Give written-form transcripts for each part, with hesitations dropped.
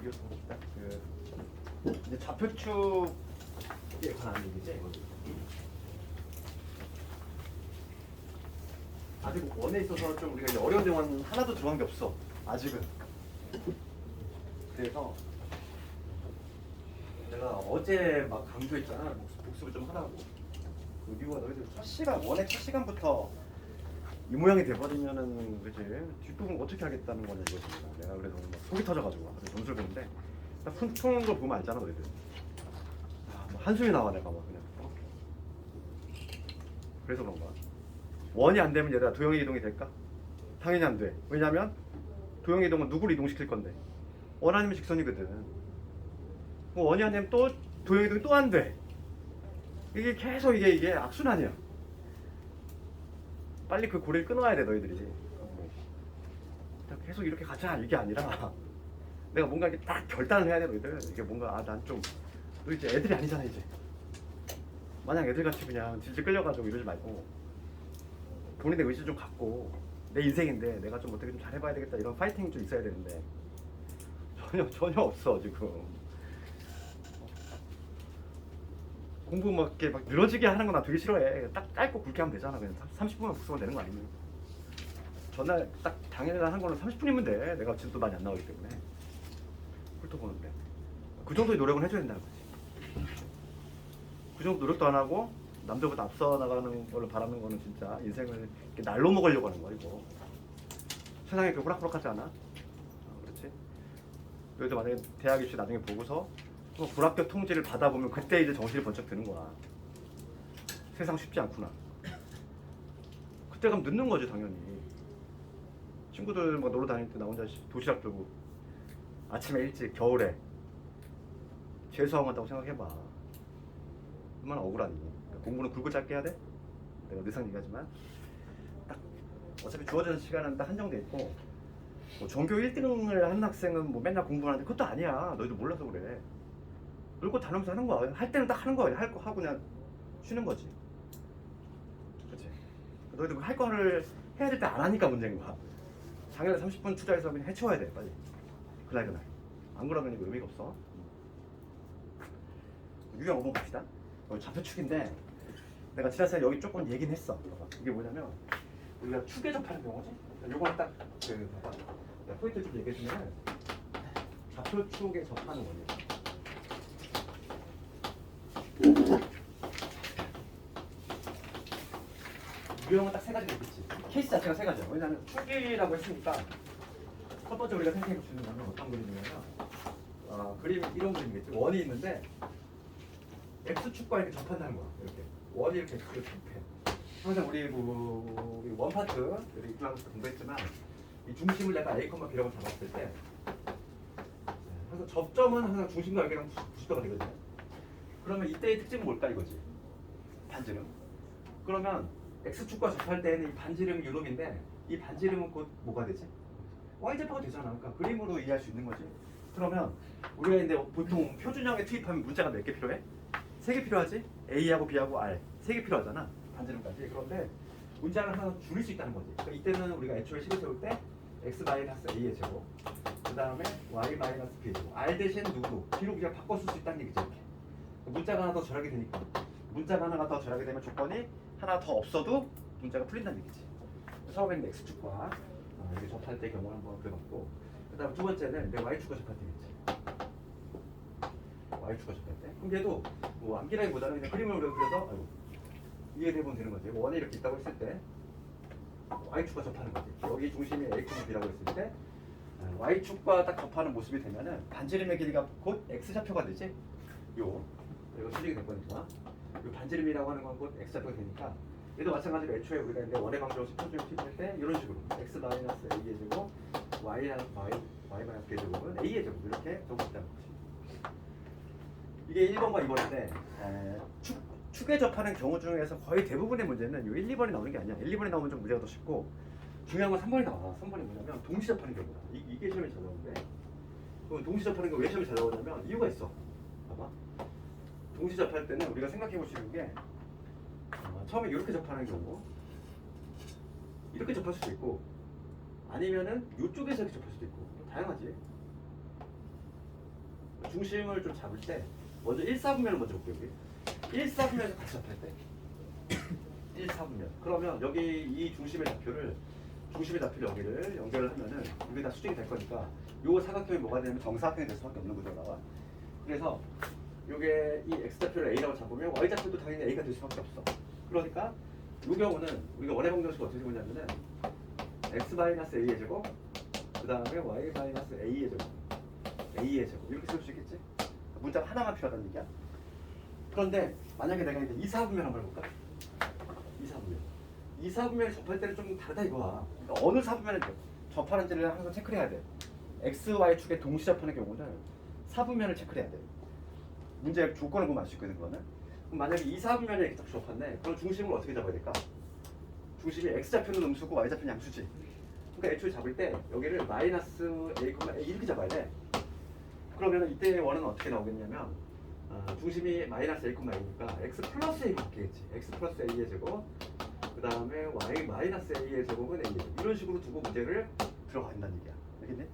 이거 봅시다. 이제 좌표축에 관한 얘기지. 아직 원에 있어서 좀 우리가 이제 어려운 내용은 하나도 들어간 게 없어. 아직은. 그래서 내가 어제 막 강조했잖아. 복습을 좀 하라고. 그 이유가 너희들 첫 시간 원의 첫 시간부터 이 모양이 돼버리면은 그지 뒷부분 어떻게 하겠다는 거냐 이거지. 내가 그래서 막 속이 터져가지고 점수를 보는데 딱 푸는 걸 보면 알잖아 너희들. 뭐 한숨이 나와 내가 막 그냥. 그래서 그런가. 원이 안 되면 얘들아 도형의 이동이 될까? 당연히 안 돼. 왜냐면 도형의 이동은 누구를 이동시킬 건데 원 아니면 직선이거든. 뭐 원이 안 되면 또 도형의 이동이 또 안 돼. 이게 계속 이게 악순환이야. 빨리 그 고리를 끊어야 돼 너희들이. 계속 이렇게 가자 이게 아니라 내가 뭔가 이렇게 딱 결단을 해야 돼 너희들. 이게 뭔가 난 좀 너 이제 애들이 아니잖아 이제. 마냥 애들같이 그냥 질질 끌려가지고 이러지 말고 본인의 의지 좀 갖고 내 인생인데 내가 좀 어떻게 좀 잘해봐야 되겠다 이런 파이팅이 좀 있어야 되는데 전혀 없어 지금. 공부 막 이렇게 막 늘어지게 하는 거 나 되게 싫어해. 딱 짧고 굵게 하면 되잖아. 그냥 30분만 복습하면 되는 거 아니면. 전날 딱 당일날 한 거는 30분이면 돼. 내가 진도 많이 안 나오기 때문에. 훑어보는데 그 정도의 노력은 해줘야 된다는 거지. 그 정도 노력도 안 하고 남들보다 앞서 나가는 걸로 바라는 거는 진짜 인생을 이렇게 날로 먹으려고 하는 거야 이거. 세상에 그렇게 호락호락하지 않아? 그렇지? 그래도 만약에 대학 입시 나중에 보고서 또 불합격 통지를 받아보면 그때 이제 정신이 번쩍 드는 거야. 세상 쉽지 않구나. 그때 가면 늦는 거지 당연히. 친구들 막 놀러 다닐 때 나 혼자 도시락 들고 아침에 일찍 겨울에 재수하고 간다고 생각해봐. 얼마나 억울하니. 그러니까 공부는 굵고 짧게 해야 돼? 내가 늘상 얘기하지만 딱 어차피 주어지는 시간은 딱 한정돼 있고 뭐 전교 1등을 하는 학생은 뭐 맨날 공부하는데 그것도 아니야. 너희도 몰라서 그래. 놀고 다니면서 하는 거야. 할 때는 딱 하는 거야. 할 거 하고 그냥 쉬는 거지. 그렇지? 너희도 할 거를 해야 될 때 안 하니까 문제인 거야. 당일에 30분 투자해서 그냥 해치워야 돼 빨리. 그날. 안 그러면 이거 의미가 없어. 유형 5번 갑시다. 좌표축인데 내가 지난 시간에 여기 조금 얘기는 했어. 이게 뭐냐면 우리가 축에 접하는 경우지. 요거는 딱그 봐봐. 포인트 좀 얘기해주면 좌표축에 접하는 거지. 유형은 딱 세 가지가 있겠지. 케이스 자체가 세 가지야. 왜냐면 축이라고 했으니까 첫 번째 우리가 생각해 볼 수 있는 거는 어떤 그림이냐면 그림 이런 그림이겠지. 원이 있는데 X축과 이렇게 접한다는 거야. 이렇게 원이 이렇게 접해. 항상 우리 원 파트 우리 이클라스 공부했지만 이 중심을 내가 A, B라고 잡았을 때 항상 접점은 항상 중심과 여기랑 90도가 되거든요. 그러면 이때의 특징은 뭘까 이거지? 반지름. 그러면 X축과 접할 때는 이 반지름이 요놈인데 이 반지름은 곧 뭐가 되지? Y좌표가 되잖아. 그러니까 그림으로 이해할 수 있는 거지. 그러면 우리가 이제 보통 표준형에 투입하면 문자가 몇 개 필요해? 3개 필요하지? A하고 B하고 R 3개 필요하잖아. 반지름까지. 그런데 문자를 하나 줄일 수 있다는 거지. 그러니까 이때는 우리가 애초에 식을 세울 때 x-a의 제곱 그 다음에 y-b의 제곱 R 대신 누구? B로 그냥 바꿔 쓸 수 있다는 얘기지. 이렇게. 문자가 하나 더 절하게 되니까 문자가 하나가 더 절하게 되면 조건이 하나 더 없어도 문자가 풀린다는 얘기지. 처음에는 x축과 이렇게 접할 때 경우 한번 그려봤고 그 다음 두 번째는 내 y축과 접할 때겠지. y축과 접할 때. 그럼 얘도 뭐 암기라기보다는 그냥 그림을 우리가 그려서 이해해보면 되는 거지. 원이 이렇게 있다고 했을 때 y축과 접하는 거지. 여기 중심이 a, b라고 했을 때 y축과 딱 접하는 모습이 되면은 반지름의 길이가 곧 x좌표가 되지. 이거 수직이 됐거든요. 요 반지름이라고 하는 건 곧 x좌표가 되니까 얘도 마찬가지로 애초에 우리가 이제 원의 방정식 표준을 투입할 때 이런 식으로 x-a의 제곱 y-b의 제곱은 a의 제곱 이렇게 적어진다는 거지. 이게 1번과 2번인데 축에 접하는 경우 중에서 거의 대부분의 문제는 요 1, 2번이 나오는 게 아니야. 1, 2번이 나오면 좀 문제가 더 쉽고 중요한 건 3번이 나와. 3번이 뭐냐면 동시 접하는 경우다. 이게 시험에 잘 나오는데 그럼 동시 접하는 거 왜 시험에 잘 나오냐면 이유가 있어. 봐봐. 동시 접할 때는 우리가 생각해 볼 수 있는 게 처음에 이렇게 접하는 경우 이렇게 접할 수도 있고 아니면은 이쪽에서 이렇게 접할 수도 있고 다양하지. 중심을 좀 잡을 때 먼저 1사분면을 먼저 볼게요. 우리 1사분면에서 같이 잡힐 때 1사분면. 그러면 여기 이 중심의 좌표를 여기를 연결을 하면은 이게 다 수직이 될 거니까 요 사각형이 뭐가 되냐면 정사각형이 될 수밖에 없는 구조가 나와. 그래서 요게 이 x좌표를 a라고 잡으면 y좌표도 당연히 a가 될 수밖에 없어. 그러니까 이 경우는 우리가 원의 방정식을 어떻게 보냐면은 x-a의 제곱 그 다음에 y-a의 제곱 a의 제곱 이렇게 쓸 수 있겠지? 문자가 하나만 필요하다는 얘기야. 그런데 만약에 내가 이제 2사분면 한번 해볼까? 2사분면을 접할 때는 좀 다르다 이거야. 그러니까 어느 사분면을 접하는지를 항상 체크를 해야 돼. x, y 축에 동시 접하는 경우는 사분면을 체크를 해야 돼. 문제 조건을 보면 알 수 있거든 그거는. 그럼 만약에 2사분면에 이렇게 딱 접한데 그럼 중심을 어떻게 잡아야 될까? 중심이 x좌표는 음수고 y좌표는 양수지. 그러니까 애초에 잡을 때 여기를 마이너스 a, a 이렇게 잡아야 돼. 그러면 이때 원은 어떻게 나오겠냐면 중심이 마이너스 a, a니까 x 플러스 a 바뀌겠지. x 플러스 a의 제곱 그 다음에 y 마이너스 a의 제곱은 a의 제곱 이런 식으로 두고 문제를 들어간다는 얘기야. 알겠니?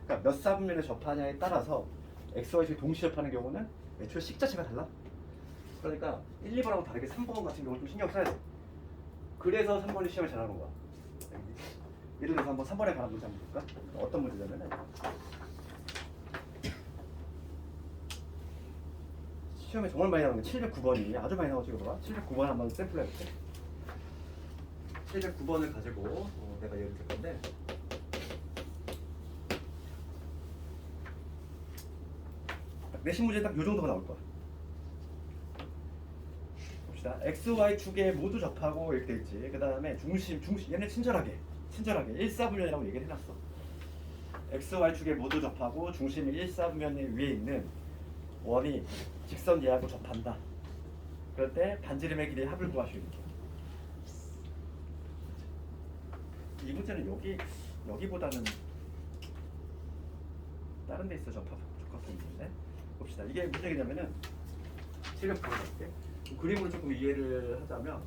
그러니까 몇 사분면에 접하냐에 따라서 x, y 식이 동시 접하는 경우는 애초에 식 자체가 달라. 그러니까 1, 2번하고 다르게 3번 같은 경우는 좀 신경 써야 돼. 그래서 3번이 시험을 잘하는 거야. 예를 들어서 한번 3번에 관한 문제 한번 볼까? 어떤 문제냐면은 시험에 정말 많이 나오는 게 709번이 아주 많이 나오지. 이거 봐. 709번 한번 샘플 해볼게. 709번을 가지고 내가 예를 들 건데 내신 문제 딱 요 정도가 나올 거야. 봅시다. x, y 축에 모두 접하고 이렇게 돼 있지. 그 다음에 중심 얘네 친절하게 1사분면이라고 얘기를 해놨어. x, y 축에 모두 접하고 중심이 1사분면 위에 있는 원이 직선 얘하고 접한다. 그럴 때 반지름의 길이의 합을 구하시오. 이 문제는 여기보다는 다른 데 있어 적합한 문제인데 봅시다. 이게 문제냐면은 실력 보여줄게. 그림으로 조금 이해를 하자면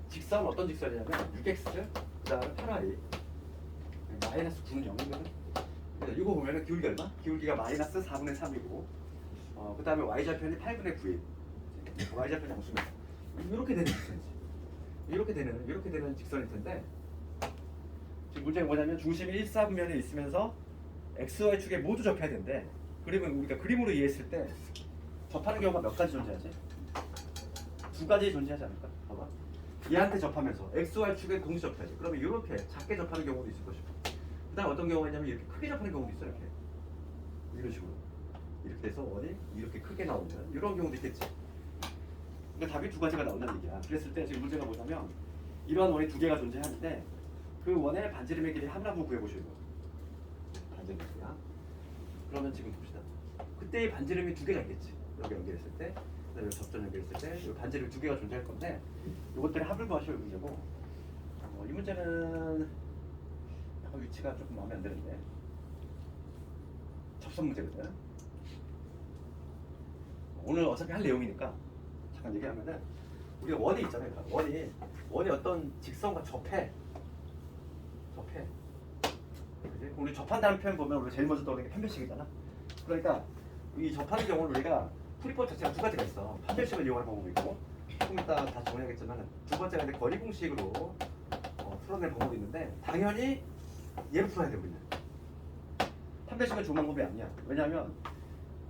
직선 어떤 직선이냐면 6x 그다음에 8y 마이너스 9는 0이거든. 이거 보면은 기울기 얼마? 기울기가 마이너스 4분의 3이고 그 다음에 y좌표는 8분의 9인 y좌표 양수면 이렇게 되는 직선이지. 이렇게 되는 직선일 텐데 지금 문제가 뭐냐면 중심이 1사분면에 있으면서 x, y 축에 모두 접해야 되는데 그림은 우리가 그림으로 이해했을 때 접하는 경우가 몇 가지 존재하지? 두 가지 존재하지 않을까? 봐봐. 얘한테 접하면서 x, y 축에 동시 접해야지. 그러면 이렇게 작게 접하는 경우도 있을 것이고 그 다음 어떤 경우가 있냐면 이렇게 크게 접하는 경우도 있어. 이런 식으로 이렇게 돼서 원이 이렇게 크게 나오는 이런 경우도 있겠지. 그러니까 답이 두 가지가 나온다는 얘기야. 그랬을 때 지금 문제가 뭐냐면 이러한 원이 두 개가 존재하는데 그 원의 반지름의 길이 합을 한번 구해보시고 반지름의 길이야. 그러면 지금 봅시다. 그때 이 반지름이 두 개가 있겠지. 여기 연결했을 때 그다음에 접전 연결했을 때 이 반지름 두 개가 존재할 건데 이것들의 합을 구하시오 문제고 이 문제는 약간 위치가 조금 마음에 안 드는데 접선 문제거든. 오늘 어차피 할 내용이니까 잠깐 얘기하면은 우리가 원이 있잖아요. 원이 어떤 직선과 접해. 그치? 우리 접한다는 표현 보면 우리가 제일 먼저 떠오르는 게 판별식이잖아. 그러니까 이 접하는 경우는 우리가 풀이법 자체가 두 가지가 있어. 판별식을 이용하는 방법이 있고 조금 이따 다 정리하겠지만 두 번째가 이제 거리 공식으로 풀어낼 방법이 있는데 당연히 얘를 풀어야 돼 우리는. 판별식은 좋은 방법이 아니야. 왜냐하면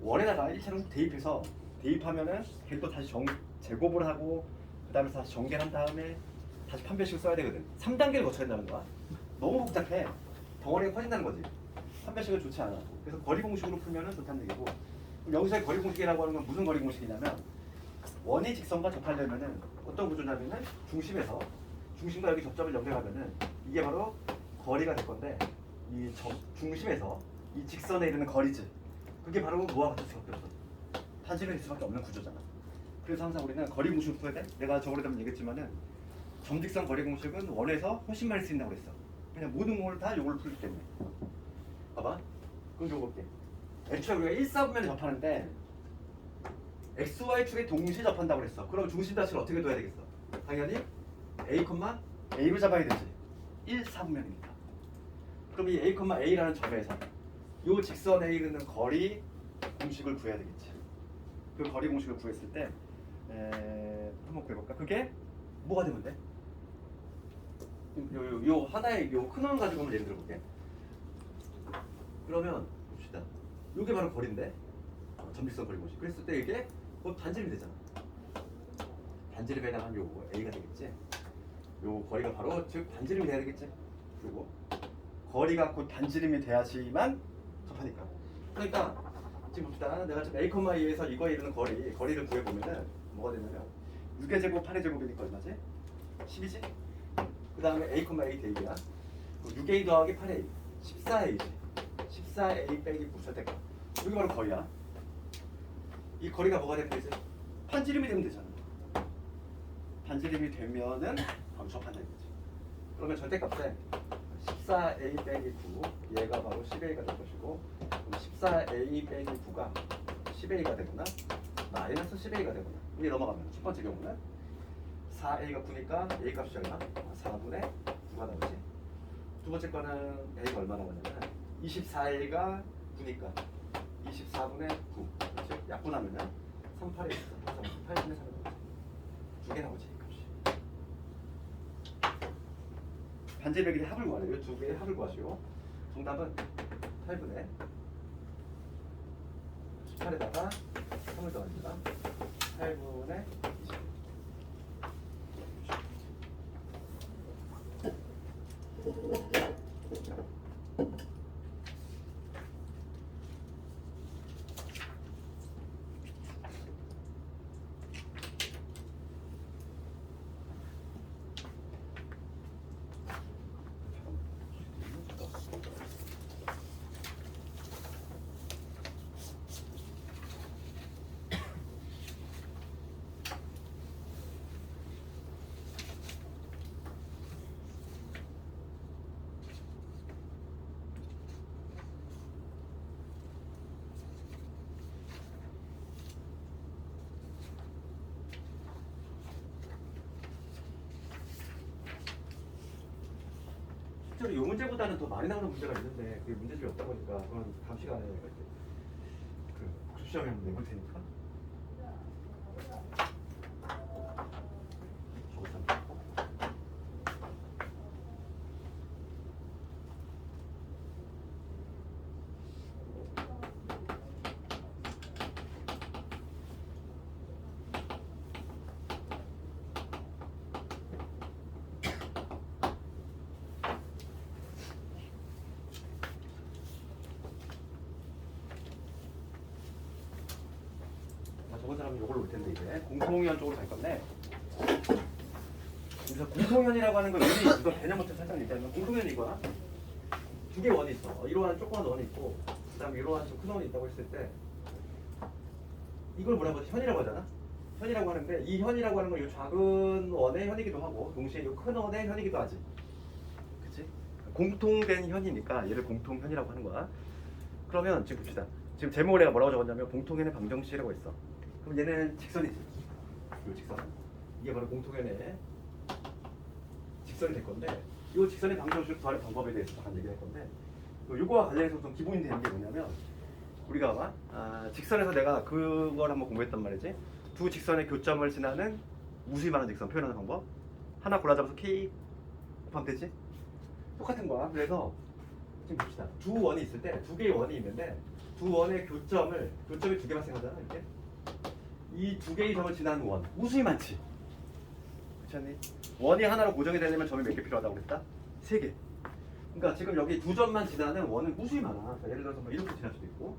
원에다가 일차를 훅 대입하면은 걔도 다시 제곱을 하고 그 다음에 다시 전개한 다음에 다시 판별식을 써야 되거든. 3단계를 거쳐야 된다는 거야. 너무 복잡해. 덩어리가 커진다는 거지. 판별식은 좋지 않아. 그래서 거리 공식으로 풀면은 좋다는 얘기고 그럼 여기서의 거리 공식이라고 하는 건 무슨 거리 공식이냐면 원이 직선과 접하려면은 어떤 구조냐면은 중심과 여기 접점을 연결하면은 이게 바로 거리가 될 건데 이 중심에서 이 직선에 이르는 거리지. 그게 바로 뭐와 같을 수밖에 없어. 반지름일 수밖에 없는 구조잖아. 그래서 항상 우리는 거리 공식을 풀어야 돼. 내가 저번에 한번 얘기했지만은 점직선 거리 공식은 원에서 훨씬 많이 쓰인다고 그랬어. 그냥 모든 걸 다 요걸 풀기 때문에. 봐봐. 그럼 요거 볼게. 애초에 우리가 1사분면에 접하는데 x, y 축에 동시에 접한다고 그랬어. 그럼 중심 자체를 어떻게 둬야 되겠어? 당연히 a, a로 잡아야 되지. 1사분면이니까. 그럼 이 a, a라는 점에서 요 직선에 이르는 거리 공식을 구해야 되겠지. 그 거리 공식을 구했을 때 한번 구해볼까? 그게 뭐가 되면 돼? 요 하나의 요 큰 원 가지고 한번 예를 들어볼게. 그러면 봅시다. 요게 바로 거리인데 점직선 거리 공식. 그랬을 때 이게 곧 반지름이 되잖아. 반지름에 해당한 요거 A가 되겠지. 요 거리가 바로 즉 반지름이 돼야 되겠지. 요거 거리가 곧 반지름이 돼야지만 접하니까. 그러니까 지금 봅시다. 내가 지금 A, E에서 이거에 이르는 거리를 구해보면은 뭐가 되냐면 6의 제곱 8의 제곱이니까 얼마지? 10이지? 그 다음에 A, A 대입이야. 6A 더하기 8A 14A지. 14A 빼기 9 절대값. 이게 바로 거리야. 이 거리가 뭐가 되면 되지? 반지름이 되면 되잖아. 반지름이 되면은 바로 접한다는 거지. 그러면 절대값에 14A 빼기 9 얘가 바로 10A가 될 것이고, 그럼 14A 빼기 9가 10A가 되거나 마이너스 10A가 되거나. 이게 넘어가면 첫 번째 경우는 4A가 9니까 A 값이 얼마? 4분의 9가 나오지. 두 번째 거는 A가 얼마 나오냐면 24A가 9니까 24분의 9, 즉 약분하면은 38에 있어. 8분의 3이 나오지. 두 개 나오지 이 값이. 반지름의 합을 구하래요. 두 개의 합을 구하시오. 정답은 8분의 18에다가 3을 더합니다. 8분의 20. 실제로 이 문제보다는 더 많이 나오는 문제가 있는데 그게 문제집이 없다 보니까 그건 다음 시간에 이렇게 그 복습시험에 한번 내볼 테니까. 저번 사람은 이걸 올 텐데 이제 공통현 쪽으로 갈 건데, 그래서 공통현이라고 하는 건 의미, 이거 개념부터 살짝 얘기하면 공통현이 이거야. 두 개 원이 있어. 이러한 조그만 원이 있고, 그다음에 이러한 좀 큰 원이 있다고 했을 때 이걸 뭐라고 하지? 현이라고 하잖아. 현이라고 하는데 이 현이라고 하는 건 이 작은 원의 현이기도 하고 동시에 이 큰 원의 현이기도 하지. 그치? 공통된 현이니까 얘를 공통현이라고 하는 거야. 그러면 지금 봅시다. 지금 제목을 내가 뭐라고 적었냐면 공통현의 방정식이라고 했어. 그럼 얘는 직선이지. 이 직선. 이게 바로 공통현의 직선이 될 건데, 이 직선의 방정식을 구하는 방법에 대해서 잠깐 얘기할 건데, 이거와 관련해서 좀 기본이 되는 게 뭐냐면, 우리가 직선에서 내가 그걸 한번 공부했단 말이지. 두 직선의 교점을 지나는 무수히 많은 직선 표현하는 방법. 하나 골라잡아서 K 곱하면 되지. 똑같은 거야. 그래서 지금 봅시다. 두 원이 있을 때, 두 개의 원이 있는데 두 원의 교점이 두 개 발생하잖아. 이렇게 이 두 개의 점을 지나는 원 무수히 많지. 그렇지? 원이 하나로 고정이 되려면 점이 몇 개 필요하다고 그랬다? 3개. 그러니까 지금 여기 두 점만 지나는 원은 무수히 많아. 예를 들어서 뭐 이렇게 지날 수도 있고,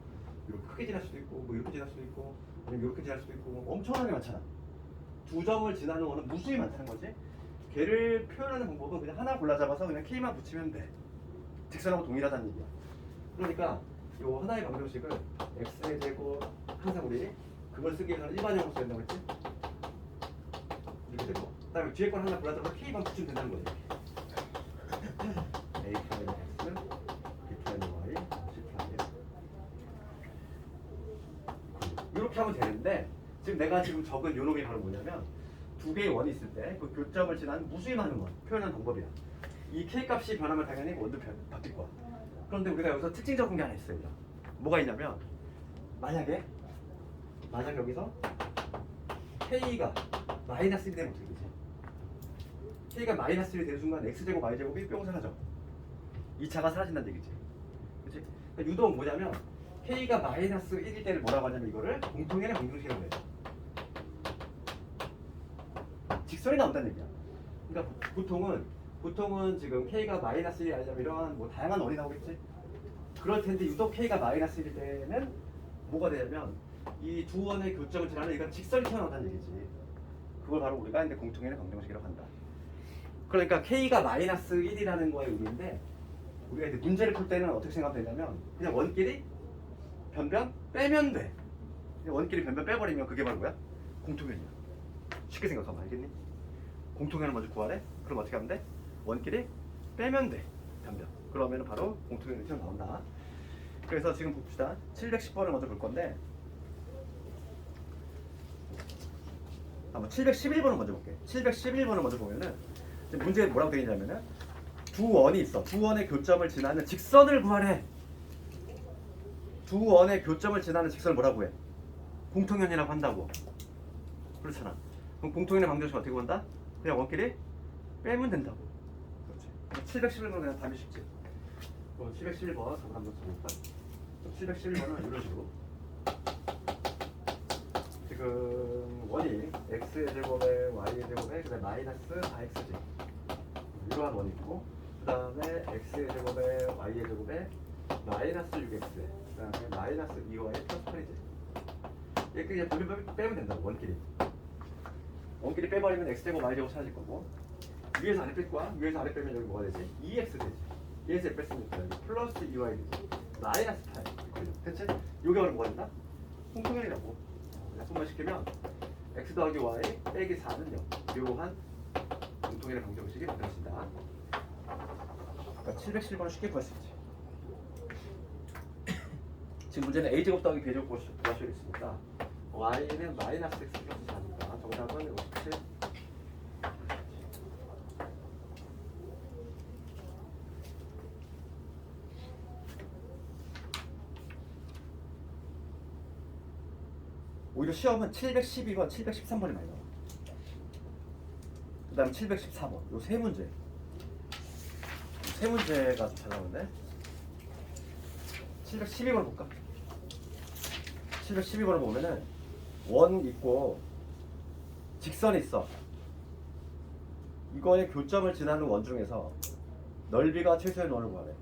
이렇게 크게 지날 수도 있고, 뭐 이렇게 지날 수도 있고, 아니면 이렇게 지날 수도 있고, 엄청나게 많잖아. 두 점을 지나는 원은 무수히 많다는 거지. 걔를 표현하는 방법은 그냥 하나 골라잡아서 그냥 K만 붙이면 돼. 직선하고 동일하다는 얘기야. 그러니까 이 하나의 방정식을 x의 제곱, 항상 우리 그걸 쓰기 위해서는 일반형으로 써야 된다고 했지? 이렇게 되고, 그 다음에 뒤에 걸 하나 골라잡아서 K만 붙이면 된다는 거지. A 프라임 X, B 프라임 Y, C 프라임. 이렇게 하면 되는데, 지금 내가 지금 적은 요 놈이 바로 뭐냐면 두 개의 원이 있을 때 그 교점을 지나는 무수히 많은 원 표현하는 방법이야. 이 K 값이 변하면 당연히 원도 바뀔 거야. 그런데 우리가 여기서 특징적인 게 하나 있어요. 뭐가 있냐면 만약에 여기서 K가 마이너스 1이 되면 어떻게 되지? K가 마이너스 1이 되는 순간 X제곱 Y제곱이 뿅 사라져. 이 차가 사라진다는 얘기지. 그치? 그러니까 유독 뭐냐면 K가 마이너스 1일 때를 뭐라고 하냐면 이거를 공통연의 방정식이라고 해요. 직선이 나온다는 얘기야. 그러니까 보통은 지금 K가 마이너스 1이 아니라 이런 뭐 다양한 원이 나오겠지. 그럴 텐데 유독 K가 마이너스 1일 때는 뭐가 되냐면 이 두 원의 교점을 지나는 이건 직선이 튀어나온다는 얘기지. 그걸 바로 우리가 이제 공통연의 방정식이라고 한다. 그러니까 K가 마이너스 1이라는 거의 의미인데 우리가 이제 문제를 풀 때는 어떻게 생각하면 되냐면 그냥 원끼리 변변 빼면 돼. 그냥 원끼리 변변 빼버리면 그게 바로 뭐야? 공통연이야. 쉽게 생각하면 알겠니? 공통연을 먼저 구하래? 그럼 어떻게 하면 돼? 원끼리 빼면 돼. 변변. 그러면 바로 공통연이 튀어나온다. 그래서 지금 봅시다. 710번을 먼저 볼 건데 한번 711번을 먼저 볼게. 711번을 먼저 보면은 문제에 뭐라고 되어 있냐면은 두 원이 있어. 두 원의 교점을 지나는 직선을 구하래. 두 원의 교점을 지나는 직선을 뭐라고 해? 공통연이라고 한다고. 그렇잖아. 그럼 공통연의 방정식 어떻게 구한다? 그냥 원끼리 빼면 된다고. 그렇지. 711번은 그냥 답이 쉽지. 711번 답을 한번 써볼까? 711번은 이런 식으로. 지금 원이 x의 제곱에 y의 제곱에 그다음에 마이너스 4x지 이러한 원이 있고 그 다음에 x의 제곱에 y의 제곱에 마이너스 6x 그 다음에 마이너스 2y 플러스 8이지. 이렇게 그냥 빼면 된다고. 원끼리 빼버리면 x제곱 y제곱 사라질 거고 위에서 아래 뺄 거야. 위에서 아래 빼면 여기 뭐가 되지? 2x 되지. 위에서 뺐으니까 여기 플러스 2y 되지. 마이너스 8 됐지? 요게 바로 뭐가 된다? 공통연이라고. 약분만 시키면 x 더하기 y 빼기 4는 0 이러한 공통연의 방정식이 만들어진다. 그러니까 710번은 쉽게 구할 수 있지. 지금 문제는 a제곱 더하기 b제곱 구할 수 있으니까 y는 마이너스 x 플러스 4니까 정답은 57. 오히려 시험은 712번, 713번이 많이 나와. 그 다음에 714번. 요 세 문제. 세 문제가 잘 나오는데. 712번 볼까? 712번을 보면은 원 있고 직선이 있어. 이거의 교점을 지나는 원 중에서 넓이가 최소의 원을 구하래.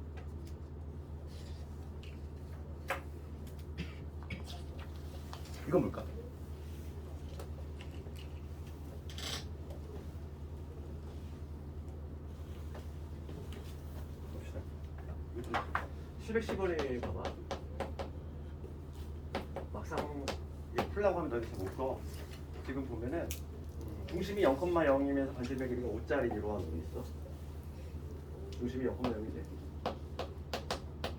이건 뭘까? 봅시다. 710번에 봐봐. 막상 풀라고 하면 너희 잘 못 풀어. 지금 보면은 중심이 0,0이면서 반지름의 길이가 5짜리 이러한 원이 있어. 중심이 0,0이지.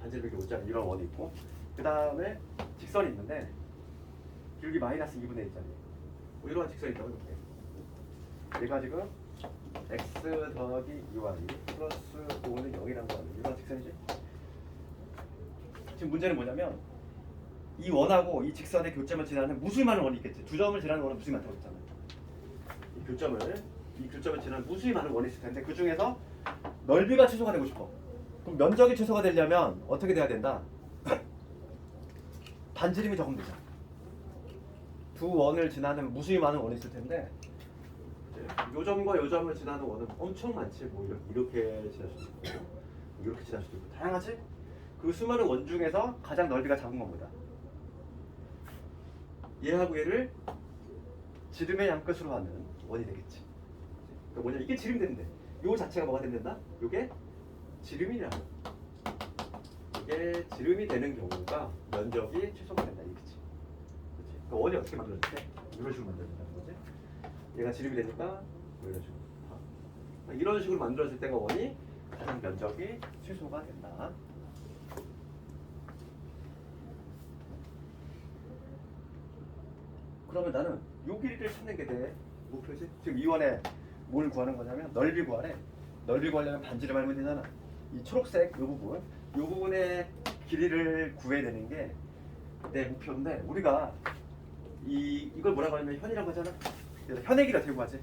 반지름의 길이 5짜리 이런 원이 있고 그 다음에 직선이 있는데 길기 마이너스 2분의 1짜리 뭐 이러한 직선이 있다고 해볼게. 얘가 지금 x 더하기 2y 플러스 5는 0이라는 거 아니야. 이러한 직선이지. 지금 문제는 뭐냐면 이 원하고 이 직선의 교점을 지나는 무수히 많은 원이 있겠지. 두 점을 지나는 원은 무수히 많다고 했잖아. 이 교점을 지나는 무수히 많은 원이 있을 텐데 그 중에서 넓이가 최소가 되고 싶어. 그럼 면적이 최소가 되려면 어떻게 돼야 된다? 반지름이 적으면 되잖아. 두 원을 지나는 무수히 많은 원이 있을 텐데 요 점과 요 점을 지나는 원은 엄청 많지. 뭐 이렇게 지날 수도 있고 이렇게 지날 수도 있고 다양하지? 그 수많은 원 중에서 가장 넓이가 작은 겁니다. 얘하고 얘를 지름의 양끝으로 하는 원이 되겠지. 그러니까 뭐냐, 이게 지름이 되는데 요 자체가 뭐가 된다? 요게 지름이라고. 이게 지름이 되는 경우가 면적이 최소가 된다 이거지. 그렇지? 그러니까 원이 어떻게 만들어질때 이런 식으로 만들어진다는 거지. 얘가 지름이 되니까 뭐 이런 식으로. 이런 식으로 만들어질 때가 원이 가장 면적이 최소가 된다. 그러면 나는 요 길이를 찾는 게 내 목표지. 지금 이 원에 뭘 구하는 거냐면 넓이 구하래. 넓이 구하려면 반지름 알면 되잖아. 이 초록색 이 부분 요 부분의 길이를 구해내는 게 내 목표인데 우리가 이걸 뭐라고 하냐면 현이라고 하잖아. 그래서 현의 길이 어떻게 구하지?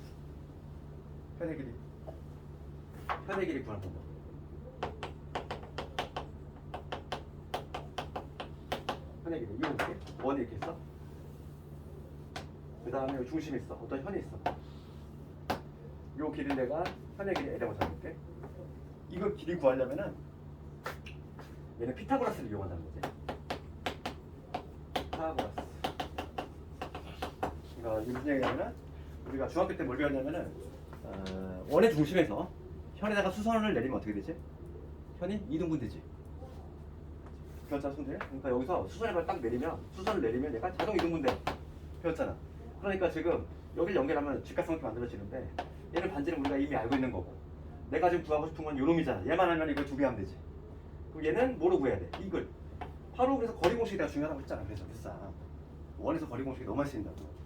현의 길이. 현의 길이 구하는 방법. 현의 길이. 이거 어떻게? 원이 이렇게 있어. 그 다음에 중심이 있어. 어떤 현이 있어. 요 길이 내가 현의 길이 L이라고 잡을게. 이거 길이 구하려면은 얘는 피타고라스를 이용한다는 거지. 피타고라스. 그러니까 이게 무슨 얘기냐면은 우리가 중학교 때 뭘 배웠냐면은 원의 중심에서 현에다가 수선을 내리면 어떻게 되지? 현이 2등분 되지. 배웠잖아, 손들. 그러니까 여기서 수선을 딱 내리면 수선을 내리면 얘가 자동 2등분 돼. 배웠잖아. 그러니까 지금 여기를 연결하면 직각삼각형이 만들어지는데 얘는 반지름 우리가 이미 알고 있는 거고 내가 지금 구하고 싶은 건 요놈이잖아. 얘만 하면 이걸 2배 하면 되지. 그럼 얘는 뭐로 구해야 돼? 이걸. 바로 그래서 거리 공식이 내가 중요하다고 했잖아. 그래서 됐어. 원에서 거리 공식이 너무 많이 쓰인다고.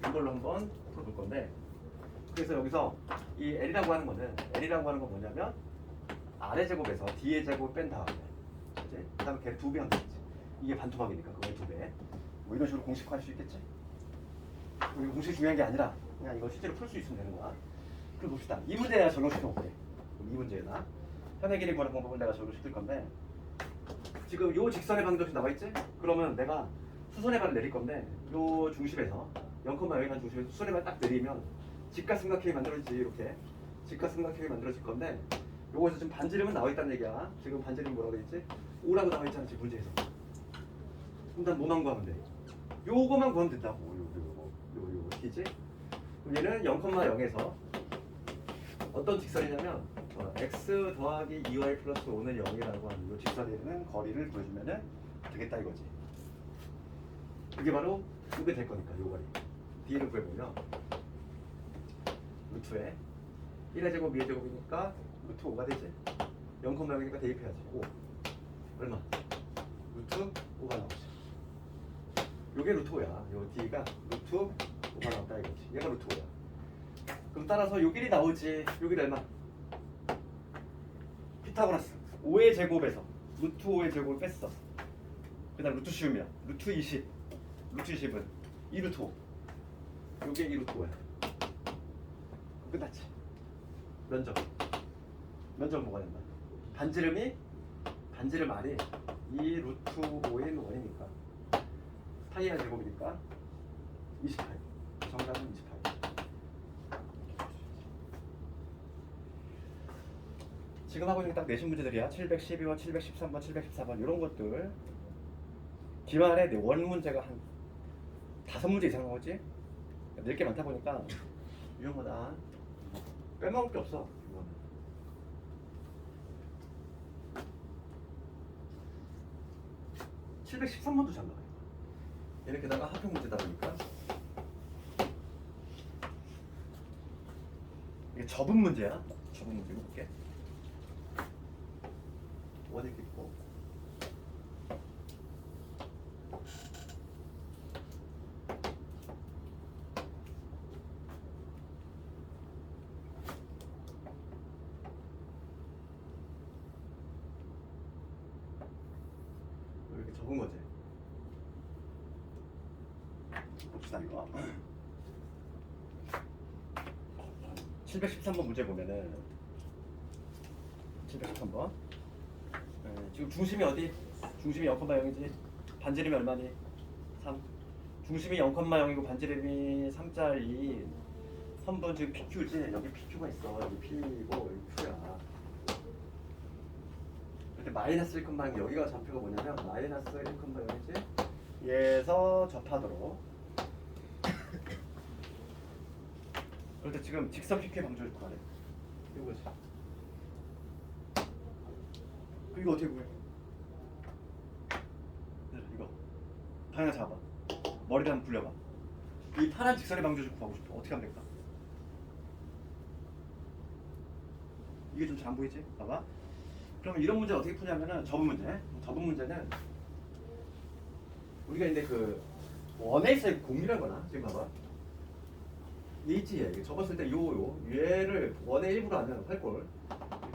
이걸로 한번 풀어볼 건데 그래서 여기서 이 L이라고 하는 거는 L이라고 하는 건 뭐냐면 아래 제곱에서 D의 제곱 뺀 다음에 그치? 그 다음에 걔를 2배 하면 되겠지. 이게 반토막이니까 그거의 2배. 뭐 이런 식으로 공식화할 수 있겠지. 이거 공식이 중요한 게 아니라 그냥 이거 실제로 풀 수 있으면 되는 거야. 그럼 봅시다. 이 문제 내가 적용시켜 볼게. 이 문제에다 현의 길이 구하는 방법을 내가 적용시킬 건데 지금 요 직선의 방정식 나와 있지? 그러면 내가 수선의 발을 내릴 건데 요 중심에서 0,0한 중심에서 수선의 발을 딱 내리면 직각삼각형이 만들어지지. 이렇게 직각삼각형이 만들어질 건데 요거에서 지금 반지름은 나와 있다는 얘기야. 지금 반지름이 뭐라고 돼 있지? 5라고 나와 있잖아 지금 문제에서. 그럼 난 뭐만 구하면 돼? 요거만 구하면 된다고. 요거 이지? 그럼 얘는 0,0에서 어떤 직선이냐면 x 더하기 2y 플러스 5는 0이라고 하는 요 직선에 있는 거리를 구해주면은 되겠다 이거지. 그게 바로 이게 될 거니까 요 거리. d를 구해보면 루트에 1의 제곱 2의 제곱이니까 루트 5가 되지. 0,0이니까 대입해야지. 5 얼마? 루트 5가 나오지. 요게 루트 5야. 요 d가 루트 5가 나왔다 이거지. 얘가 루트 5야. 그럼 따라서 요 길이 나오지. 요 길이 얼마? 피타고라스 5의 제곱에서 루트 5의 제곱을 뺐어. 그 다음 루트 씌우면 루트 20. 루트 20은 2루트 5. 요게 2루트 5야. 끝났지. 면적. 면적은 뭐가 된다? 반지름 R이 2루트 5인 원이니까 파이의 제곱이니까 28. 정답은 28. 지금 하고 있는 게 딱 내신 문제들이야. 712번, 713번, 714번 이런 것들 기말에 내 원 문제가 한 5문제 이상 나오지? 낼 게 많다 보니까 유용하다. 빼먹을 게 없어. 이거는. 713번도 잘 나와요. 얘는 게다가 합평 문제다 보니까 이게 접은 문제야. 접은 문제 볼게. 원이 있고 이렇게 적은 거지. 봅시다 이거. 713번 문제 보면은 713번 지금 중심이 어디? 중심이 0,0이지. 반지름이 얼마니? 3. 중심이 0,0이고 반지름이 3짜리 선분 지금 PQ지? 여기 PQ가 있어. 여기 P고 여기 Q야. 근데 마이너스 1,0 여기가 좌표가 뭐냐면 마이너스 1,0이지? 얘에서 접하도록. 그럴 때 지금 직선 PQ의 방정을 구하래. 이거지. 이거 어떻게 구해? 이거 방향 잡아. 머리를 한번 굴려봐. 이 파란 직선의 방정을 구하고 싶어. 어떻게 하면 될까? 이게 좀 잘 안 보이지? 봐봐. 그러면 이런 문제 어떻게 푸냐면은 접은 문제. 접은 문제는 우리가 이제 그 원에서의 공이라는 거나 지금 봐봐. 얘 있지 얘. 접었을 때 얘를 원의 일부로 하면 활골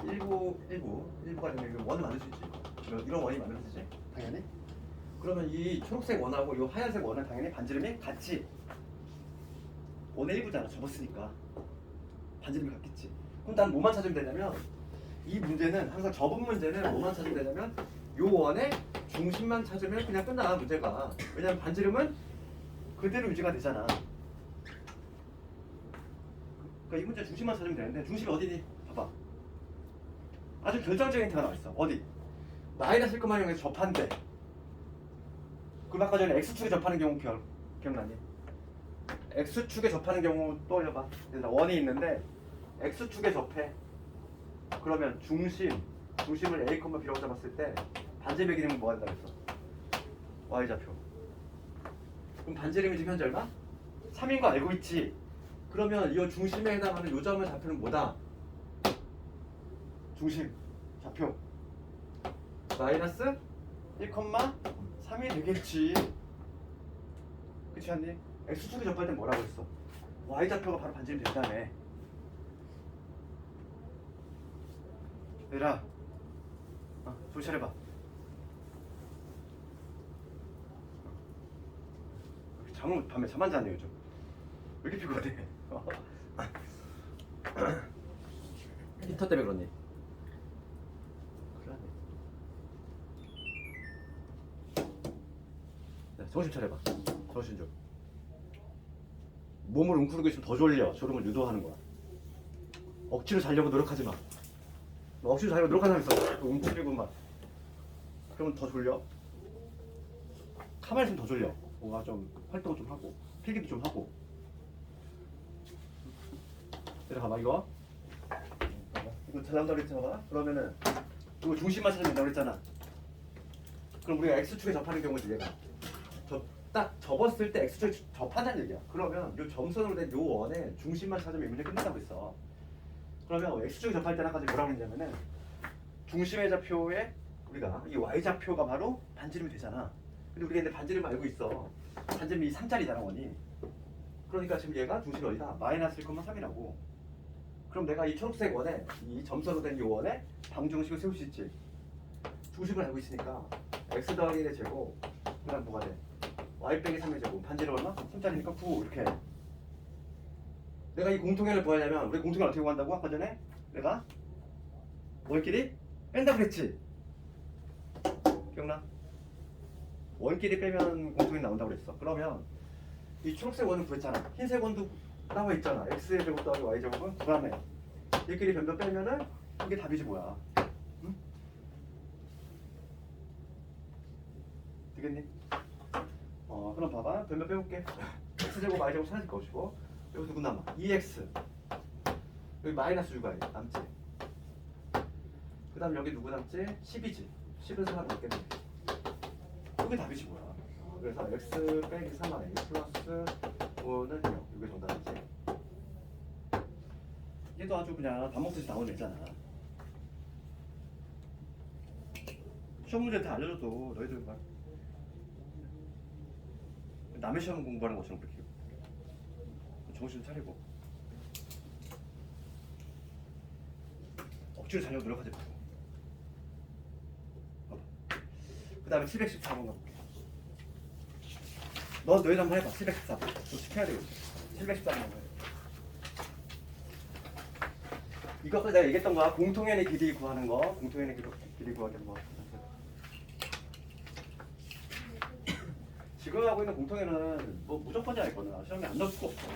일부가 되면 이거 원을 만들 수 있지. 이런 원이 만들어지지 당연히. 그러면 이 초록색 원하고 이 하얀색 원은 당연히 반지름이 같이 원의 일부잖아. 접었으니까 반지름이 같겠지. 그럼 난 뭐만 찾으면 되냐면 이 문제는 항상 접은 문제는 뭐만 찾으면 되냐면 요 원의 중심만 찾으면 그냥 끝나 문제가. 왜냐면 반지름은 그대로 유지가 되잖아. 그러니까 이 문제 중심만 찾으면 되는데 중심이 어디니? 봐봐. 아주 결정적인 힌트가 나와 있어. 어디? 마이너스 1,0에서 접한대. 그럼 아까 전에 x축에 접하는 경우 기억나니? x축에 접하는 경우 떠올려봐. 얘들아 원이 있는데 x축에 접해. 그러면 중심을 a, b라고 잡았을 때 반지름의 기름은 뭐 한다고 했어? y좌표. 그럼 반지름이 지금 현재 얼마? 3인 거 알고 있지? 그러면 이 중심에 해당하는 요 점의 좌표는 뭐다? 중심 좌표 마이너스 1,3이 되겠지. 그렇지 않니? x축에 접할 때 뭐라고 했어? y좌표가 바로 반지름이 된다며. 얘들아 정신 차려봐. 잠을 밤에 잠 안 자네 요즘. 왜 이렇게 피곤해? 히터 때문에 그렇니? 큰일 났네. 정신 차려봐. 정신 좀. 몸을 웅크리고 있으면 더 졸려. 졸음을 유도하는 거야. 억지로 자려고 노력하지 마. 너 억지로 자려고 노력하는 사람 있어. 웅크리고 막. 그러면 더 졸려. 가만히 있으면 더 졸려. 뭔가 좀 활동 좀 하고 필기도 좀 하고. 내려가봐 이거. 이거 잘난다고 그랬잖아. 그러면은 이거 중심만 찾으면 된다고 그랬잖아. 그럼 우리가 x축에 접하는 경우지 얘가. 딱 접었을 때 x축에 접한다는 얘기야. 그러면 요 점선으로 된 요 원의 중심만 찾으면 이 문제 끝난다고 했어. 그러면 x축에 접할 때는 아까 뭐라고 했냐면은 중심의 좌표에 우리가 이 y좌표가 바로 반지름이 되잖아. 근데 우리가 이제 반지름을 알고 있어. 반지름이 3짜리잖아 원이. 그러니까 지금 얘가 중심이 어디다? 마이너스 1,3이라고. 그럼 내가 이 초록색 원에 이 점선으로 된 이 원에 방정식을 세울 수 있지. 중심을 알고 있으니까 x 더하기 1의 제곱 그다음 뭐가 돼? y 빼기 3의 제곱 반지름 얼마? 3짜리니까 9 이렇게. 내가 이 공통연을 구하려면 우리 공통연 어떻게 구한다고? 아까 전에 내가 원끼리 뺀다 그랬지. 기억나? 원끼리 빼면 공통연이 나온다고 그랬어. 그러면 이 초록색 원은 구했잖아. 흰색 원도 나와 있잖아. x의 제곱 더하기 y 제곱은 9라며. 얘끼리 변변 빼면은 이게 답이지 뭐야. 응? 되겠니? 그럼 봐봐. 변변 빼볼게. x 제곱 y 제곱 사라질 것이고 여기서 누구 남아? 2x. 여기 마이너스 6y 남지. 그 다음 여기 누구 남지? 10이지. 10은 사람 남겠네. 이게 답이지 뭐야. 그래서 x 빼기 3y 플러스 5는 0. 이게 정답이지. 얘도 아주 그냥 밥 먹듯이 나오는 애잖아. 시험 문제 다 알려줘도 너희들 막 남의 시험 공부하는 것처럼 그렇게 정신 차리고 억지로 자려고 노력하지 말고. 그 다음에 714번 가볼게. 너희도 한번 해봐. 714. 너 시켜야 되겠지. 714번 해봐. 이거 내가 얘기했던 거야. 공통연의 길이 구하는 거. 공통연의 길이 구하는 거. 지금 하고 있는 공통연은 뭐 무조건이 아니거든. 시험에 안 넣을 수가 없어.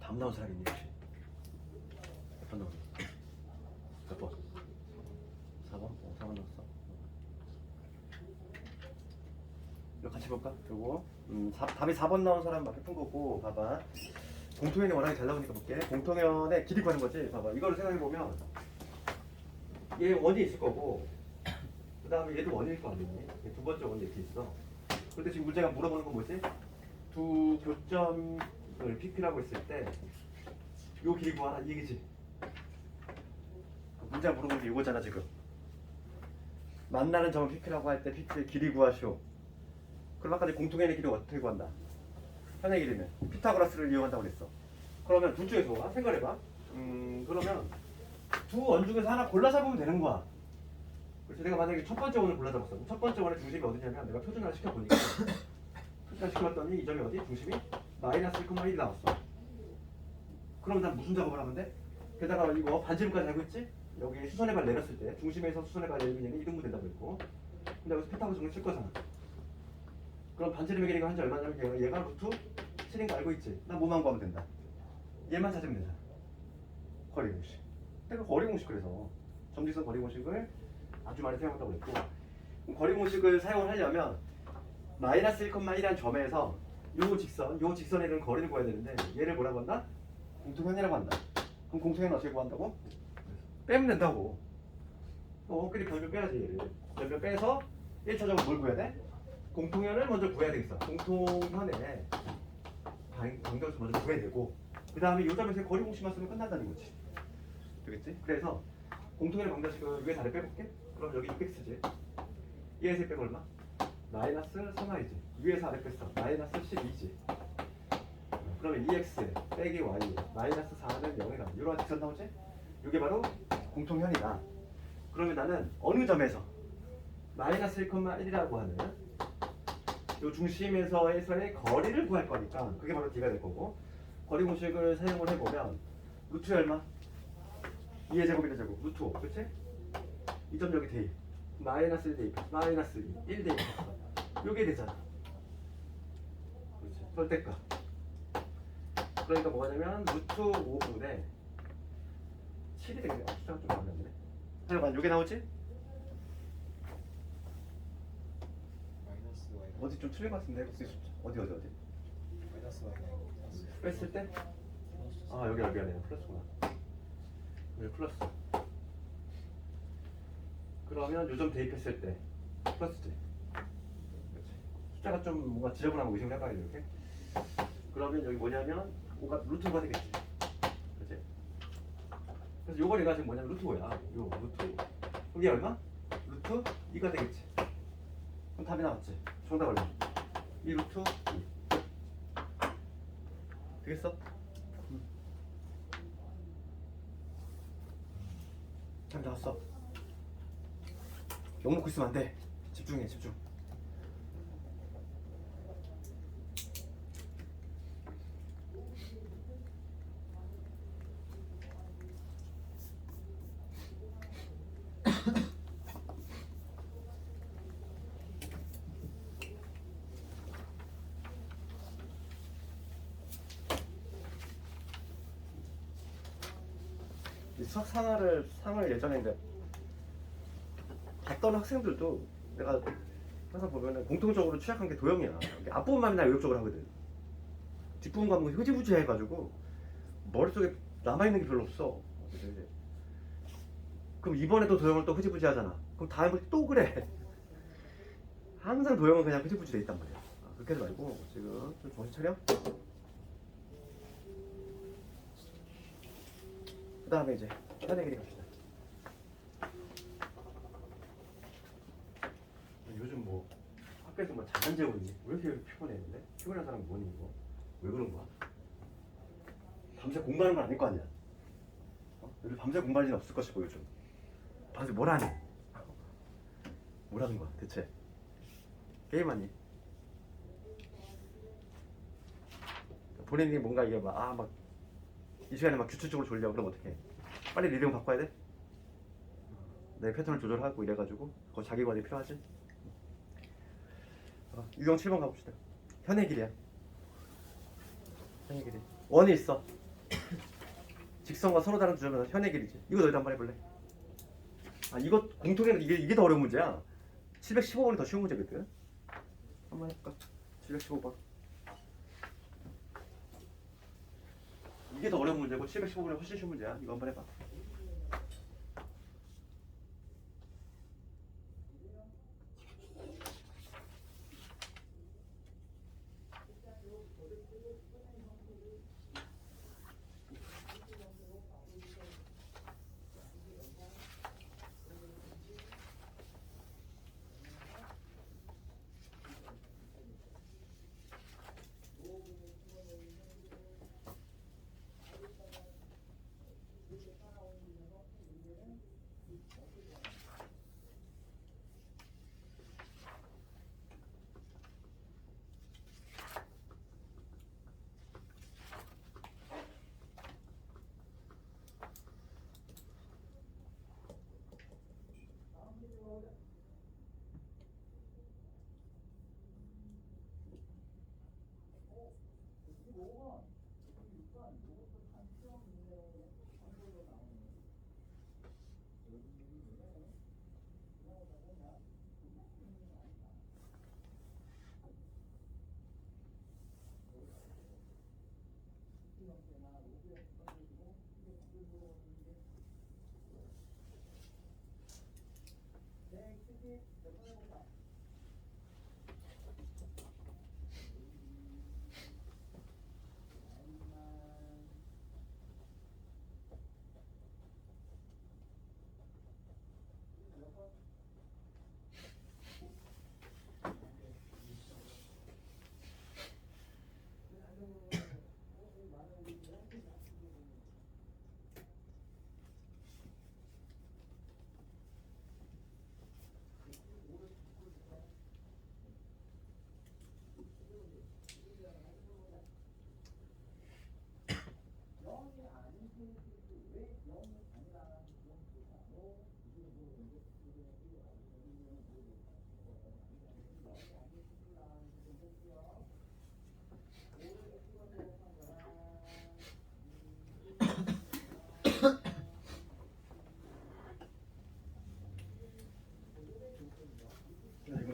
다음 나온 사람 있니 혹시? 몇 번 나오니? 몇 번? 4번? 4번 나왔어. 이거 같이 볼까? 요거 답이 4번 나온 사람 막 예쁜 거고. 봐봐. 공통연이 워낙에 잘 나오니까 볼게. 공통연의 길이 구하는 거지. 봐봐. 이거를 생각해보면 얘 원이 있을 거고, 그 다음에 얘도 원일 거 아니니? 두 번째 원이 이렇게 있어. 그런데 지금 문제가 물어보는 건 뭐지? 두 교점을 PQ라고 했을 때 요 길이 구하라 이 얘기지. 문제가 물어보는 게 이거잖아 지금. 만나는 점을 PQ라고 할 때 PQ의 길이 구하시오. 그럼 아까 공통연의 길이 어떻게 구한다? 현의 길이면 피타고라스를 이용한다고 그랬어. 그러면 둘 중에서 봐. 생각해봐. 그러면 두 원 중에서 하나 골라 잡으면 되는 거야. 그래서 내가 만약에 첫 번째 원을 골라 잡았어. 첫 번째 원의 중심이 어디냐면 내가 표준화를 시켜보니까 표준화 시켜봤더니 이 점이 어디? 중심이 마이너스 1,1이 나왔어. 그럼 난 무슨 작업을 하면 돼? 게다가 이거 반지름까지 알고 있지? 여기 수선의 발 내렸을 때 중심에서 수선의 발 내리면 얘는 이등분 된다고 했고, 근데 여기서 피타고라스 정리 칠 거잖아. 그럼 반지름의 길이가 한지 얼마냐면 얘가 루트 7인 거 알고 있지? 나 뭐만 구하면 된다. 얘만 찾으면 되잖아. 거리 공식. 내가 거리 공식 그래서 점직선 거리 공식을 아주 많이 사용한다고 했고, 거리 공식을 사용을 하려면 마이너스 1,1한 점에서 요 직선에 있는 거리를 구해야 되는데 얘를 뭐라고 한다? 공통현이라고 한다. 그럼 공통현은 어떻게 구한다고? 빼면 된다고. 그리 변변 빼야지 얘를. 변변 빼서 1차적으로 뭘 구해야 돼? 공통현을 먼저 구해야 되겠어. 공통현의 방정식 먼저 구해야 되고, 그 다음에 요 점에서 거리 공식만 쓰면 끝난다는 거지. 되겠지? 그래서 공통현의 방정식을 위에 아래 빼볼게. 그럼 여기 6x지. 얘에서 빼면 얼마? 마이너스 3y지. 위에서 아래 뺐어. 마이너스 12지. 그러면 2x 빼기 y 마이너스 4는 0에 가. 이런 직선 나오지? 이게 바로 공통현이다. 그러면 나는 어느 점에서 마이너스 1,1이라고 하는 요 중심에서의 거리를 구할 거니까 그게 바로 d가 될 거고, 거리 공식을 사용을 해보면 루트 얼마? 2의 제곱 1의 제곱 루트 5 그치? 이 점 여기 대입 마이너스 1 대입 마이너스 1 대입 요게 되잖아. 그렇지. 절대값. 그러니까 뭐냐면 루트 5분의 7이 되겠네. 숫자가 좀 많이 나네. 하여간 요게 나오지? 마이너스 y 어디 좀 틀린 것 같은데? 어디? 마이너스 y 뺐을 때? 아 여기 아니야. 플러스구나. 여기 플러스. 그러면 요점 대입했을 때 플러스지. 그렇지. 숫자가 좀 뭔가 지저분한 거 의심을 해봐야 돼 이렇게. 그러면 여기 뭐냐면 5가 루트 5가 되겠지. 그렇지? 그래서 요 거리가 지금 뭐냐면 루트 5야. 요 루트 5. 이게 얼마? 루트 2가 되겠지. 그럼 답이 나왔지. 정답 얼마? 2 루트 2. 되겠어? 잘 나왔어. 욕 먹고 있으면 안 돼. 집중. 이 수학 상을 예전에 이제 봤던 학생들도 내가 항상 보면은 공통적으로 취약한 게 도형이야. 앞부분만 맨날 의욕적으로 하거든. 뒷부분 과목은 흐지부지 해가지고 머릿속에 남아있는 게 별로 없어. 그래서 이제 그럼 이번에도 도형을 또 흐지부지 하잖아. 그럼 다음에 또 그래. 항상 도형은 그냥 흐지부지 돼 있단 말이야. 그렇게 하지 말고 지금 좀 정신 차려. 그 다음에 이제 현의 길이 갑시다. 요즘 뭐 학교에서 뭐 자간 재고 있니? 왜 이렇게 피곤해? 근데 피곤한 사람 뭐니 이거? 왜 그런 거야? 밤새 공부하는 건 아닐 거 아니야? 요즘 밤새 공부할 일은 없을 것이고 요즘 밤새 뭘 하니? 뭘 하는 거야 대체? 게임하니? 본인이 뭔가 이게 막 이 시간에 막 규칙적으로 졸려. 그럼 어떡해? 빨리 리듬 바꿔야 돼? 내 패턴을 조절하고 이래가지고 그거 자기 관리 필요하지? 유형 7번 가봅시다. 현의 길이야. 현의 길이 원이 있어. 직선과 서로 다른 두 점에서 현의 길이지. 이거 너희도 한번 해볼래? 아 이거 공통의 이게 더 어려운 문제야. 715번이 더 쉬운 문제거든. 한번 해볼까? 715번. 이게 더 어려운 문제고 715번이 훨씬 쉬운 문제야. 이거 한번 해봐.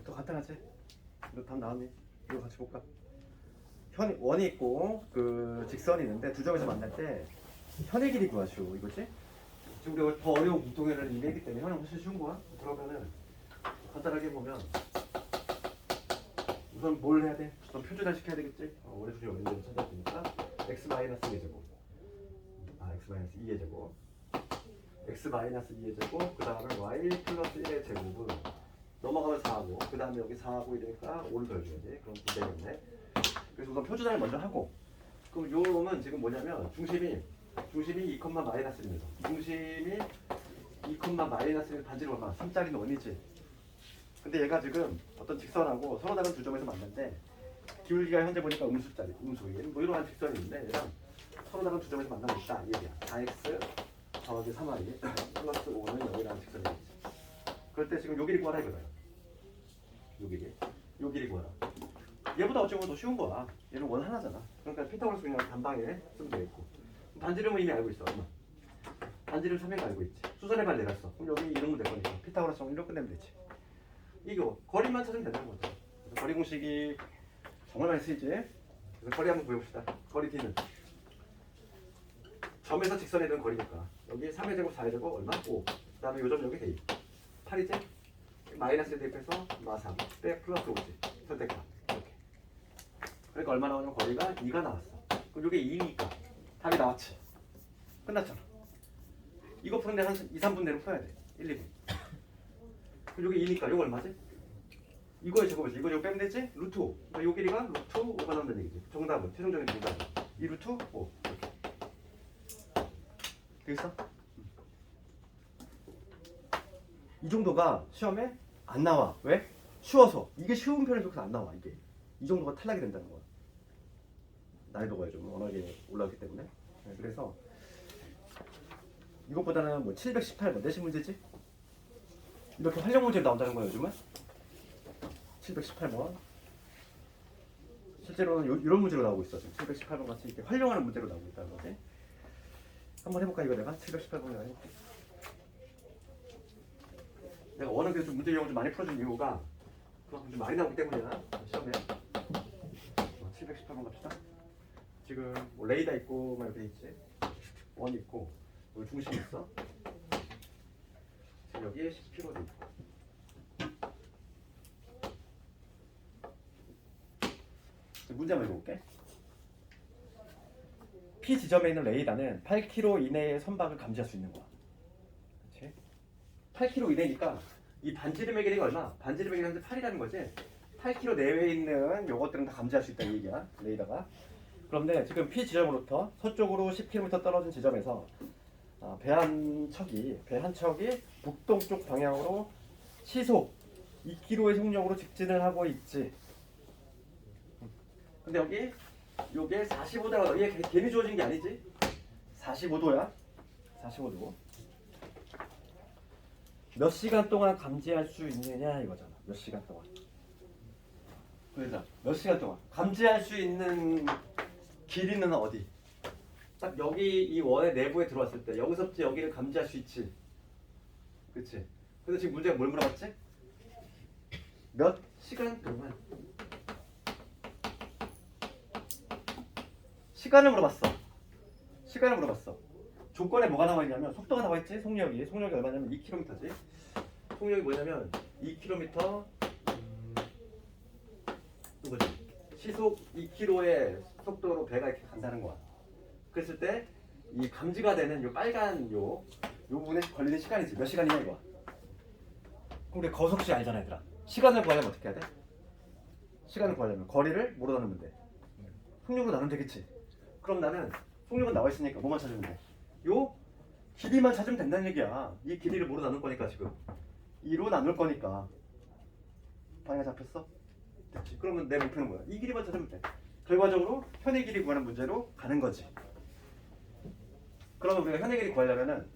이것도 간단하지? 이거 답 나왔니? 이거 같이 볼까? 원이 있고 그 직선이 있는데 두 점에서 만날 때 현의 길이 구하시오 이거지? 지금 우리가 더 어려운 공통회를 이미 했기 때문에 현은 훨씬 쉬운 거야. 그러면은 간단하게 보면 우선 뭘 해야 돼? 우선 표준화 시켜야 되겠지? 원의 수준이 어딘지 찾아야 되니까 x 마이너스 2의 제곱 x 마이너스 2의 제곱 x 마이너스 2의 제곱 그 다음에 y 플러스 1의 제곱은 넘어가면 4하고 그 다음에 여기 4하고 이러니까 5를 더해줘야지. 그럼 2되겠네. 그래서 우선 표준화를 먼저 하고 그럼 요 놈은 지금 뭐냐면 중심이 2, 마이너스 1이면서 중심이 2, 마이너스 1 반지름 얼마? 3짜리는 원이지. 근데 얘가 지금 어떤 직선하고 서로 다른 두 점에서 만났는데 기울기가 현재 보니까 음수짜리 뭐 이러한 직선이 있는데 얘랑 서로 다른 두 점에서 만나고 있다 이 얘기야. 4x 더하기 3y 플러스 5는 여기라는 직선이겠지. 그럴 때 지금 요 길이 구하라 이거예요. 요 길이 구하라. 얘보다 어찌 보면 더 쉬운 거야. 얘는 원 하나잖아. 그러니까 피타고라스 그냥 단방에 쓰면 되겠고. 반지름은 이미 알고 있어. 얼마? 반지름 3인 알고 있지. 수선의 발 내렸어. 그럼 여기 이름은 될 거니까 피타고라스 정리로 끝내면 되지. 이거 거리만 찾으면 된다는 거죠. 그래서 거리 공식이 정말 많이 쓰이지. 그래서 거리 한번 구해봅시다. 거리 D는 점에서 직선에 대한 거리니까 여기 3의 제곱 4의 제곱 얼마? 5. 그 다음에 요점 여기 A 8이지? 마이너스 1 대입해서 마3 빼 플러스 5지. 선택하. 이렇게. 그러니까 얼마 나오냐면 거리가 2가 나왔어. 그럼 이게 2니까 답이 나왔지. 끝났잖아. 이거 푸는데 한 2, 3분 내로 풀어야 돼. 1, 2분. 그럼 이게 2니까 이거 얼마지? 이거의 제곱이지. 이거 빼면 되지? 루트 5. 그러니까 요 길이가 루트 5가 나온다는 얘기지. 정답은 최종적인 정답은 이 루트 5. 이렇게. 되겠어? 이 정도가 시험에 안 나와. 왜? 쉬워서. 이게 쉬운 편에 속해서 안 나와. 이게 이 정도가 탈락이 된다는 거야. 난이도가 좀 워낙에 올라왔기 때문에. 네, 그래서 이것보다는 뭐 718번 내신 문제지? 이렇게 활용 문제 나온다는 거예요 요즘은. 718번. 실제로는 이런 문제로 나오고 있어. 지금 718번 같이 이렇게 활용하는 문제로 나오고 있다는 거지. 한번 해볼까 이거 내가 718번 내가 해볼게. 내가 워낙에 좀 문제 유형을 좀 많이 풀어준 이유가 그만큼 좀 많이 나오기 때문이야 시험에. 718번 갑시다. 지금 뭐 레이더 있고 막 이렇게 있지. 원 있고 여기 중심 있어. 지금 여기에 10kg도 있고. 문제 한번 읽어볼게. P 지점에 있는 레이더는 8km 이내의 선박을 감지할 수 있는 거야. 그렇지? 8km 이내니까 이 반지름의 길이가 얼마? 반지름의 길이가 현재 8이라는 거지. 8km 내외에 있는 요것들은 다 감지할 수 있다는 얘기야. 레이더가. 그런데 지금 P 지점으로부터 서쪽으로 10km 떨어진 지점에서 배 한 척이 북동쪽 방향으로 시속 2km의 속력으로 직진을 하고 있지. 근데 여기 요게 45도라고 이게 괜히 주어진 게 아니지. 45도야. 45도. 몇 시간 동안 감지할 수 있느냐 이거잖아. 몇 시간 동안. 그러니까 몇 시간 동안 감지할 수 있는 길이는 어디? 딱 여기 이 원의 내부에 들어왔을 때 여기서부터 여기를 감지할 수 있지. 그렇지? 근데 지금 문제가 뭘 물어봤지? 몇 시간 동안 시간을 물어봤어. 시간을 물어봤어. 조건에 뭐가 나와 있냐면 속도가 나와 있지. 속력이 얼마냐면 2km지. 속력이 뭐냐면 2km 이거지. 시속 2km의 속도로 배가 이렇게 간다는 거야. 그랬을 때 이 감지가 되는 요 빨간 요 부분에 걸리는 시간이지. 몇 시간이냐 이거. 그럼 우리 거속시 알잖아 얘들아. 시간을 구하려면 어떻게 해야 돼? 시간을 구하려면 거리를 뭐로 나누면 돼? 속력으로 나누면 되겠지. 그럼 나는 속력은 나와 있으니까 뭐만 찾으면 돼? 요 길이만 찾으면 된다는 얘기야. 이 길이를 뭐로 나눌 거니까 지금 2로 나눌 거니까 방향 잡혔어? 됐지. 그러면 내 목표는 뭐야? 이 길이만 찾으면 돼. 결과적으로 현의 길이 구하는 문제로 가는 거지. 그러면 우리가 현의 길이 구하려면은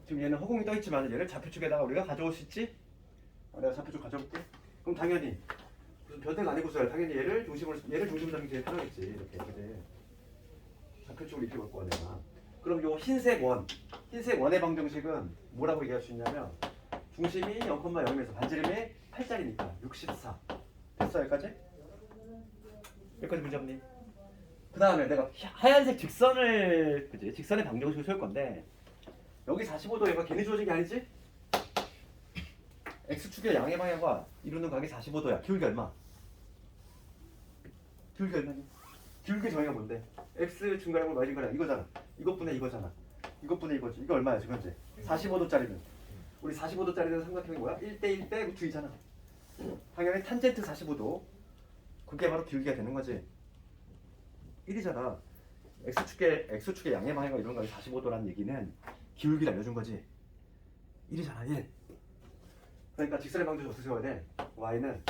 지금 얘는 허공이 떠 있지만 얘를 좌표축에다가 우리가 가져올 수 있지? 내가 좌표축 가져올게. 그럼 당연히 무슨 변태가 아니고서야 당연히 얘를 중심으로 잡는 게 제일 편하겠지. 이렇게 그래. 좌표축을 이렇게 갖고 와 내가. 그럼 요 흰색 원의 방정식은 뭐라고 얘기할 수 있냐면 중심이 0,0에서 반지름이 8짜리니까 64. 됐어 여기까지? 여기까지 문제 없니? 그 다음에 내가 하얀색 직선의 방정식을 세울 건데 여기 45도 얘가 괜히 주어진 게 아니지? X축의 양의 방향과 이루는 각이 45도야. 기울기 얼마? 기울기 얼마니? 기울기 정의가 뭔데? X 중괄호 Y 중괄호 이거잖아. 이것분의 이거잖아. 이것분의 이거지. 이거 얼마야 지금 현재? 45도짜리면 우리 45도짜리는 삼각형이 뭐야? 1대1 대 루트 2잖아. 당연히 탄젠트 45도 그게 바로 기울기가 되는 거지. 1이잖아. X축의 양의 방향과 이런 각이 45도라는 얘기는 기울기를 알려준 거지. 1이잖아 1. 그러니까 직선의 방정식 어떻게 세워야 돼? Y는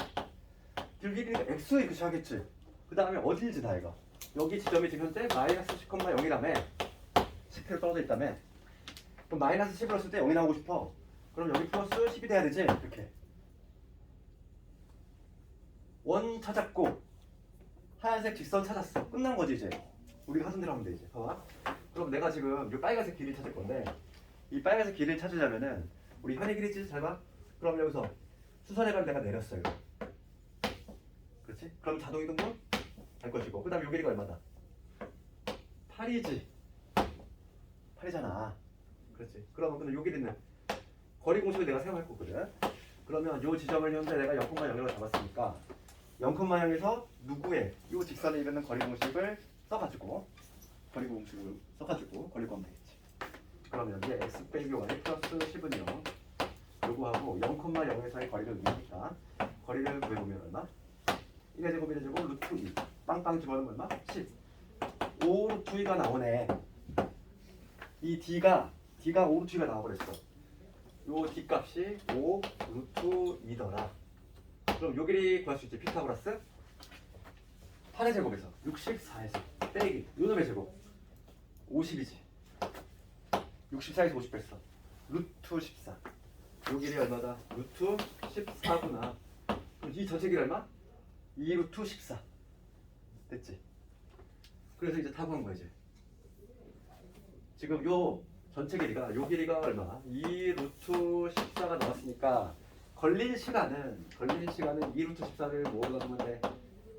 기울기니까 X 이렇게 하겠지. 그 다음에 어딜지 다 이거. 여기 지점이 지금 현재 마이너스 10,0이라며 10km 떨어져 있다며. 그럼 마이너스 10을 했을 때 0이 나오고 싶어. 그럼 여기 플러스 10이 돼야 되지. 이렇게 원 찾았고 하얀색 직선 찾았어. 끝난 거지 이제. 우리가 하던 대로 하면 돼 이제. 봐봐. 그럼 내가 지금 이 빨간색 길이를 찾을 건데 이 빨간색 길이를 찾으려면은 우리 현의 길이지 잘 봐. 그럼 여기서 수선해발 내가 내렸어 이거. 그렇지? 그럼 자동 이동도 할 것이고. 그 다음에 요 길이가 얼마다? 8이지. 8이잖아. 그렇지. 그러면 근데 요 길이는 거리 공식을 내가 사용할 거거든. 그러면 요 지점을 현재 내가 0,0으로 잡았으니까 0,0에서 누구의 요 직선에 이르는 거리 공식을 써가지고 거리 공식을 써가지고 거리 구하면 되겠지. 그러면 이제 x 빼기 y 플러스 10은 0 요거하고 0,0에서의 거리를 구하니까 거리를 구해보면 얼마? 1의 제곱 1의 제곱 루트 2 빵빵 집어넣으면 얼마? 10 5 루트 2가 나오네. 이 D가 5 루트 2가 나와버렸어. 요 D 값이 5 루트 2더라. 그럼 요 길이 구할 수 있지. 피타고라스 8의 제곱에서 64에서 빼기 요놈의 제곱 50이지. 64에서 50 뺐어. 루트 14. 요 길이 얼마다? 루트 14구나. 그럼 이 전체 길이 얼마? 2 루트 14. 됐지? 그래서 이제 다 구한 거야 이제. 지금 요 전체 길이가 요 길이가 얼마? 2 루트 14가 나왔으니까 걸린 시간은 2 루트 14를 뭐로 나누면 돼?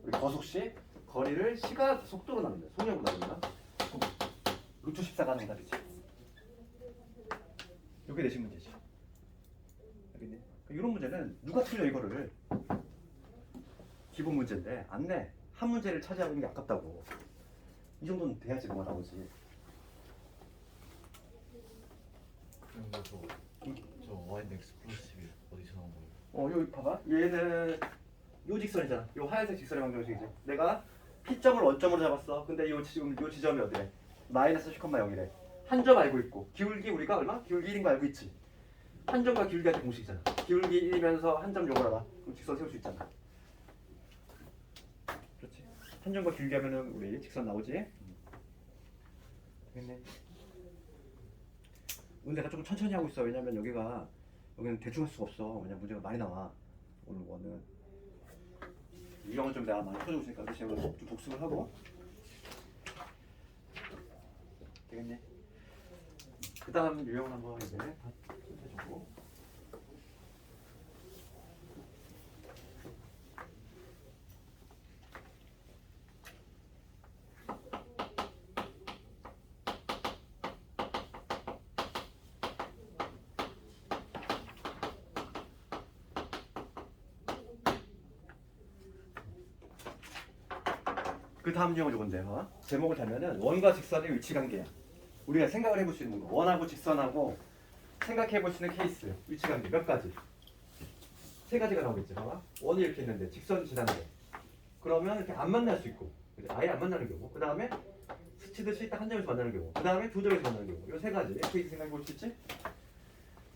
우리 거속시 거리를 시간 속도로 나누면 돼. 속력으로 나누면 루트 14가 나온다 그렇지? 요게 내신 문제지. 알겠니? 이런 문제는 누가 틀려 이거를 기본 문제인데 안 내. 한 문제를 차지하고 있는 게 아깝다고. 이 정도는 돼야지 뭐가 나오지. 그럼 저 y x 플러스 11 어디서 나온 거예요? 여기 봐봐. 얘는 요 직선이잖아. 요 하얀색 직선의 방정식이지. 내가 P점을 원점으로 잡았어. 근데 지금 요 지점이 어디래? 마이너스 10,0이래. 한 점 알고 있고 기울기 우리가 얼마? 기울기 1인 거 알고 있지. 한 점과 기울기한테 공식이잖아. 기울기 1이면서 한 점 요걸 알아. 그럼 직선 세울 수 있잖아. 그렇지. 한 점과 기울기 하면은 우리 직선 나오지. 되겠네. 오늘 내가 조금 천천히 하고 있어. 왜냐면 여기는 대충 할 수가 없어. 왜냐면 문제가 많이 나와. 오늘 거는 유형은 좀 내가 많이 풀어주고 있으니까 그렇지. 좀 복습을 하고 되겠네. 그 다음 유형을 한번 이제 다 해주고. 그 다음 유형은 이건데요. 제목을 달면은 원과 직선의 위치 관계야. 우리가 생각을 해볼 수 있는 거. 원하고 직선하고 생각해 볼 수 있는 케이스. 위치 관계 몇 가지? 세 가지가 나오겠지. 봐봐. 원이 이렇게 있는데 직선이 지나는데. 그러면 이렇게 안 만날 수 있고. 아예 안 만나는 경우. 그 다음에 스치듯이 딱 한 점에서 만나는 경우. 그 다음에 두 점에서 만나는 경우. 이 세 가지 케이스 생각해 볼 수 있지?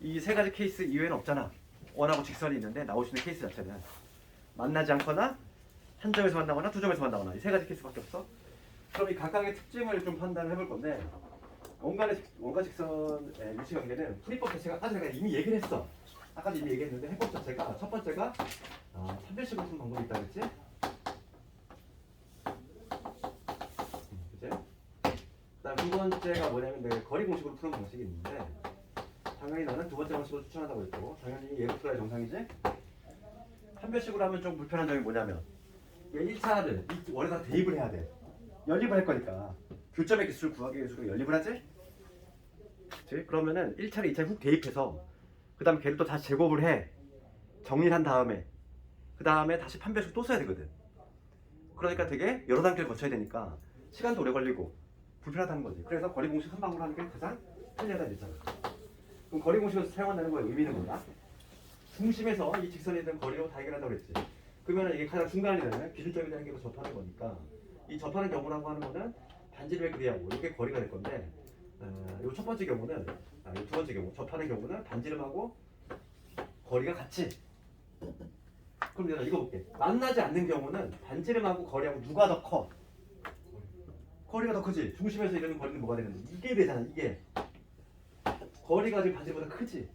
이 세 가지 케이스 이외에는 없잖아. 원하고 직선이 있는데 나올 수 있는 케이스 자체는 만나지 않거나 한 점에서 만나거나 두 점에서 만나거나 이 세 가지 케이스밖에 없어. 그럼 이 각각의 특징을 좀 판단해 볼 건데 원과 직선의 위치 관계는 풀이법 자체가 아까 제가 이미 얘기를 했어. 아까도 이미 얘기했는데 해법 자체가 첫 번째가 판별식으로 푸는 방법이 있다 그랬지? 그치? 그다음 두 번째가 뭐냐면 내가 거리 공식으로 푸는 방식이 있는데 당연히 나는 두 번째 방식으로 추천한다고 했고 당연히 얘로 풀어야 정상이지? 판별식으로 하면 좀 불편한 점이 뭐냐면 1차를 이 원에다 대입을 해야 돼. 연립을 할 거니까 교점의 개수를 구하기 위해서 연립을 하지? 그치? 그러면은 1차를 2차에 훅 대입해서 그 다음에 걔를 또 다시 제곱을 해. 정리를 한 다음에 그 다음에 다시 판별식 또 써야 되거든. 그러니까 되게 여러 단계를 거쳐야 되니까 시간도 오래 걸리고 불편하다는 거지. 그래서 거리 공식 한 방으로 하는 게 가장 편리하다는 얘기잖아. 그럼 거리 공식을 사용한다는 거의 의미는 뭐야? 중심에서 이 직선에 있는 거리로 다 해결한다고 그랬지. 그러면 이게 가장 중간이 되는 기준점이 되는 게 접하는 거니까 이 접하는 경우라고 하는 거는 반지름의 길이하고 이게 거리가 될 건데 이 첫 번째 경우는 이 두 번째 경우 접하는 경우는 반지름하고 거리가 같이. 그럼 내가 이거 볼게. 만나지 않는 경우는 반지름하고 거리하고 누가 더 커? 거리가 더 크지. 중심에서 이루는 거리는 뭐가 되는데 이게 되잖아. 이게 거리가 지금 반지름보다 크지.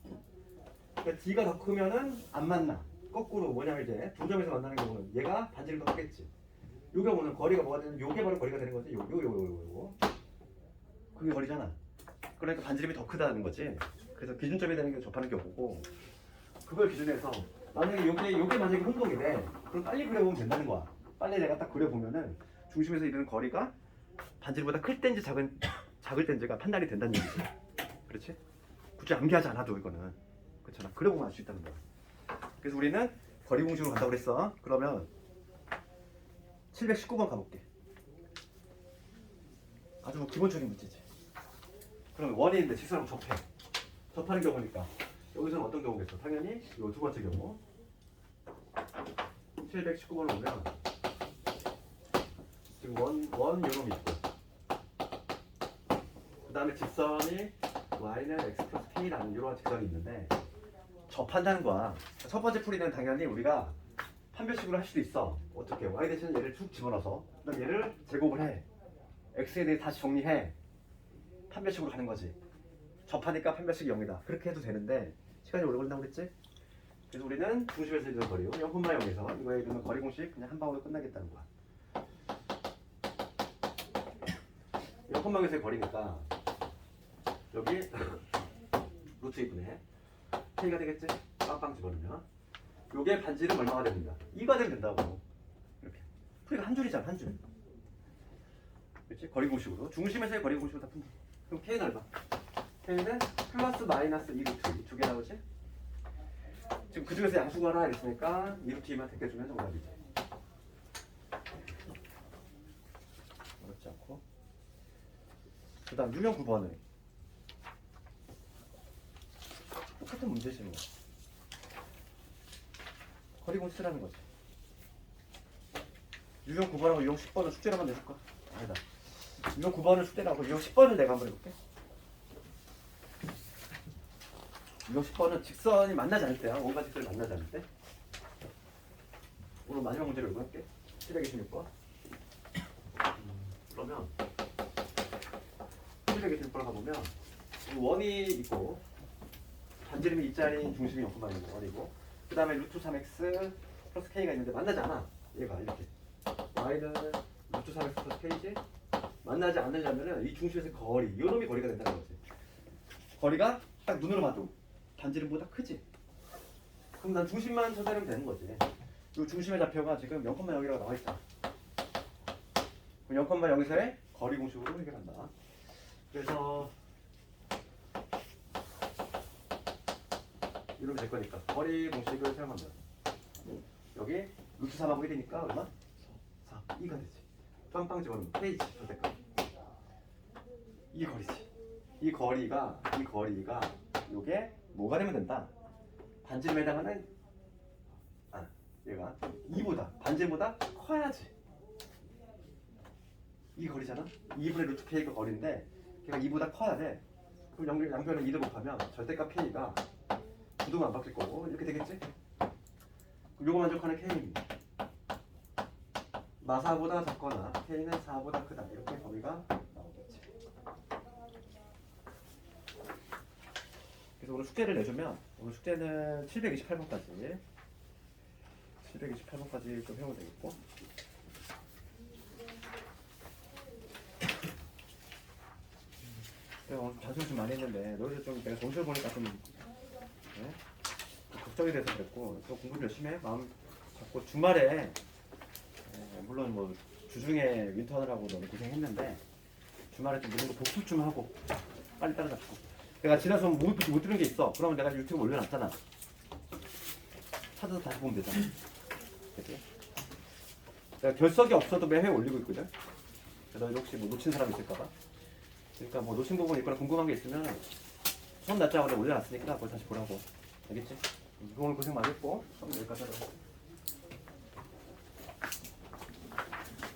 그러니까 D가 더 크면은 안 만나. 거꾸로 뭐냐면 이제 두 점에서 만나는 경우는 얘가 반지름 더 크겠지. 요 경우는 거리가 뭐가 되는 요게 바로 거리가 되는 거지. 요거 그게 거리잖아. 그러니까 반지름이 더 크다는 거지. 그래서 기준점이 되는 게 접하는 경우고 그걸 기준해서 만약에 요게 만약에 혼동이래. 그럼 빨리 그려보면 된다는 거야. 빨리 내가 딱 그려보면은 중심에서 이루는 거리가 반지름보다 클 땐지 작을 땐지가 판단이 된다는 얘기지. 그렇지? 굳이 암기하지 않아도 이거는 그렇잖아. 그려보면 알 수 있다는 거야. 그래서 우리는 거리 공식으로 간다고 그랬어. 그러면 719번 가볼게. 아주 기본적인 문제지. 그러면 원이 있는데 직선하고 접해. 접하는 경우니까 여기서는 어떤 경우겠어? 당연히 이 두 번째 경우 719번을 보면 지금 원 요놈이 있고 그 다음에 직선이 y는 x 플러스 k라는 이러한 직선이 있는데 접한다는 거야. 첫 번째 풀이는 당연히 우리가 판별식으로 할 수도 있어. 어떻게? y 대신 얘를 쭉 집어넣어서 그다음 얘를 제곱을 해. x에 대해 다시 정리해. 판별식으로 가는 거지. 접하니까 판별식이 0이다. 그렇게 해도 되는데 시간이 오래 걸린다고 그랬지? 그래서 우리는 중심에서 이루는 거리고 0,0에서 이거에 이루는 거리 공식 그냥 한 방으로 끝나겠다는 거야. 0,0에서의 거리니까 여기 루트 2분의 K가 되겠지? 빵빵 집어넣으면 요게 반지름 얼마가 됩니다. 2가 되면 된다고. 이렇게 풀이가 한 줄이잖아, 한 줄. 그렇지? 거리 공식으로 중심에서의 거리 공식으로 다 푼다. 그럼 K는 얼마? K는 플러스 마이너스 2 루트 2 두 개 나오지? 지금 그 중에서 양수 구하라 했으니까 2 루트 2만 택해주면 정답이지. 어렵지 않고. 그 다음 유형 9번은 똑같은 문제지 뭐. 거리 공식이라는 거지. 유형 9번하고 유형 10번을 숙제로만 내줄까? 아니다. 유형 9번을 숙제라고 유형 10번을 내가 한번 해볼게. 유형 10번은 직선이 만나지 않을 때야. 원과 직선이 만나지 않을 때. 오늘 마지막 문제를 읽고 할게. 726번. 그러면 726번 가보면 원이 있고 반지름이 이 자리인 중심이 0,1인 있는 원이고 그 다음에 루트 3x 플러스 k가 있는데 만나지 않아. 얘가 이렇게 y는 루트 3x 플러스 k지. 만나지 않으려면 이 중심에서 거리, 이 놈이 거리가 된다는 거지. 거리가 딱 눈으로 봐도 반지름보다 크지. 그럼 난 중심만 찾아내면 되는 거지. 이 중심의 좌표가 지금 0,0이라고 나와 있다. 그럼 0,0에서의 거리 공식으로 해결한다. 그래서 이러면 될 거니까 거리 공식을 사용하면 여기 루트 3하고 1이니까 얼마? 4. 2가 되지. 빵빵 집어넣으면 페이지 선택하고 이 거리지. 이 거리가 요게 뭐가 되면 된다? 반지름에 해당하는 얘가 2보다 반지름보다 커야지. 이 거리잖아. 2분의 루트 k가 거리인데 걔가 2보다 커야 돼. 그럼 양변을 2로 곱하면 절대값 k가 구도가 안 바뀔 거고 이렇게 되겠지? 그럼 요거 만족하는 k입니다. 마사보다 작거나 k는 4보다 크다. 이렇게 범위가 나오겠지. 그래서 오늘 숙제를 내주면 오늘 숙제는 728번까지 좀 해오면 되겠고 내가 오늘 자수를 좀 많이 했는데 너희들 좀 내가 정신을 보니까 좀 걱정이 돼서 그랬고 또 공부 열심히 해. 마음 잡고 주말에 물론 뭐 주중에 윈터하느라고 너무 고생했는데 주말에 좀 이런 거 복습 좀 하고 빨리 따라잡고 내가 지나서 못 들은 게 있어. 그러면 내가 유튜브 올려놨잖아. 찾아서 다시 보면 되잖아. 그치? 내가 결석이 없어도 매회 올리고 있거든. 그래서 혹시 뭐 놓친 사람 있을까봐. 그러니까 뭐 놓친 부분 있거나 궁금한 게 있으면 손 놨자고 내가 올려놨으니까 그걸 다시 보라고. 알겠지? 오늘 고생 많이 했고 여기까지 하도록.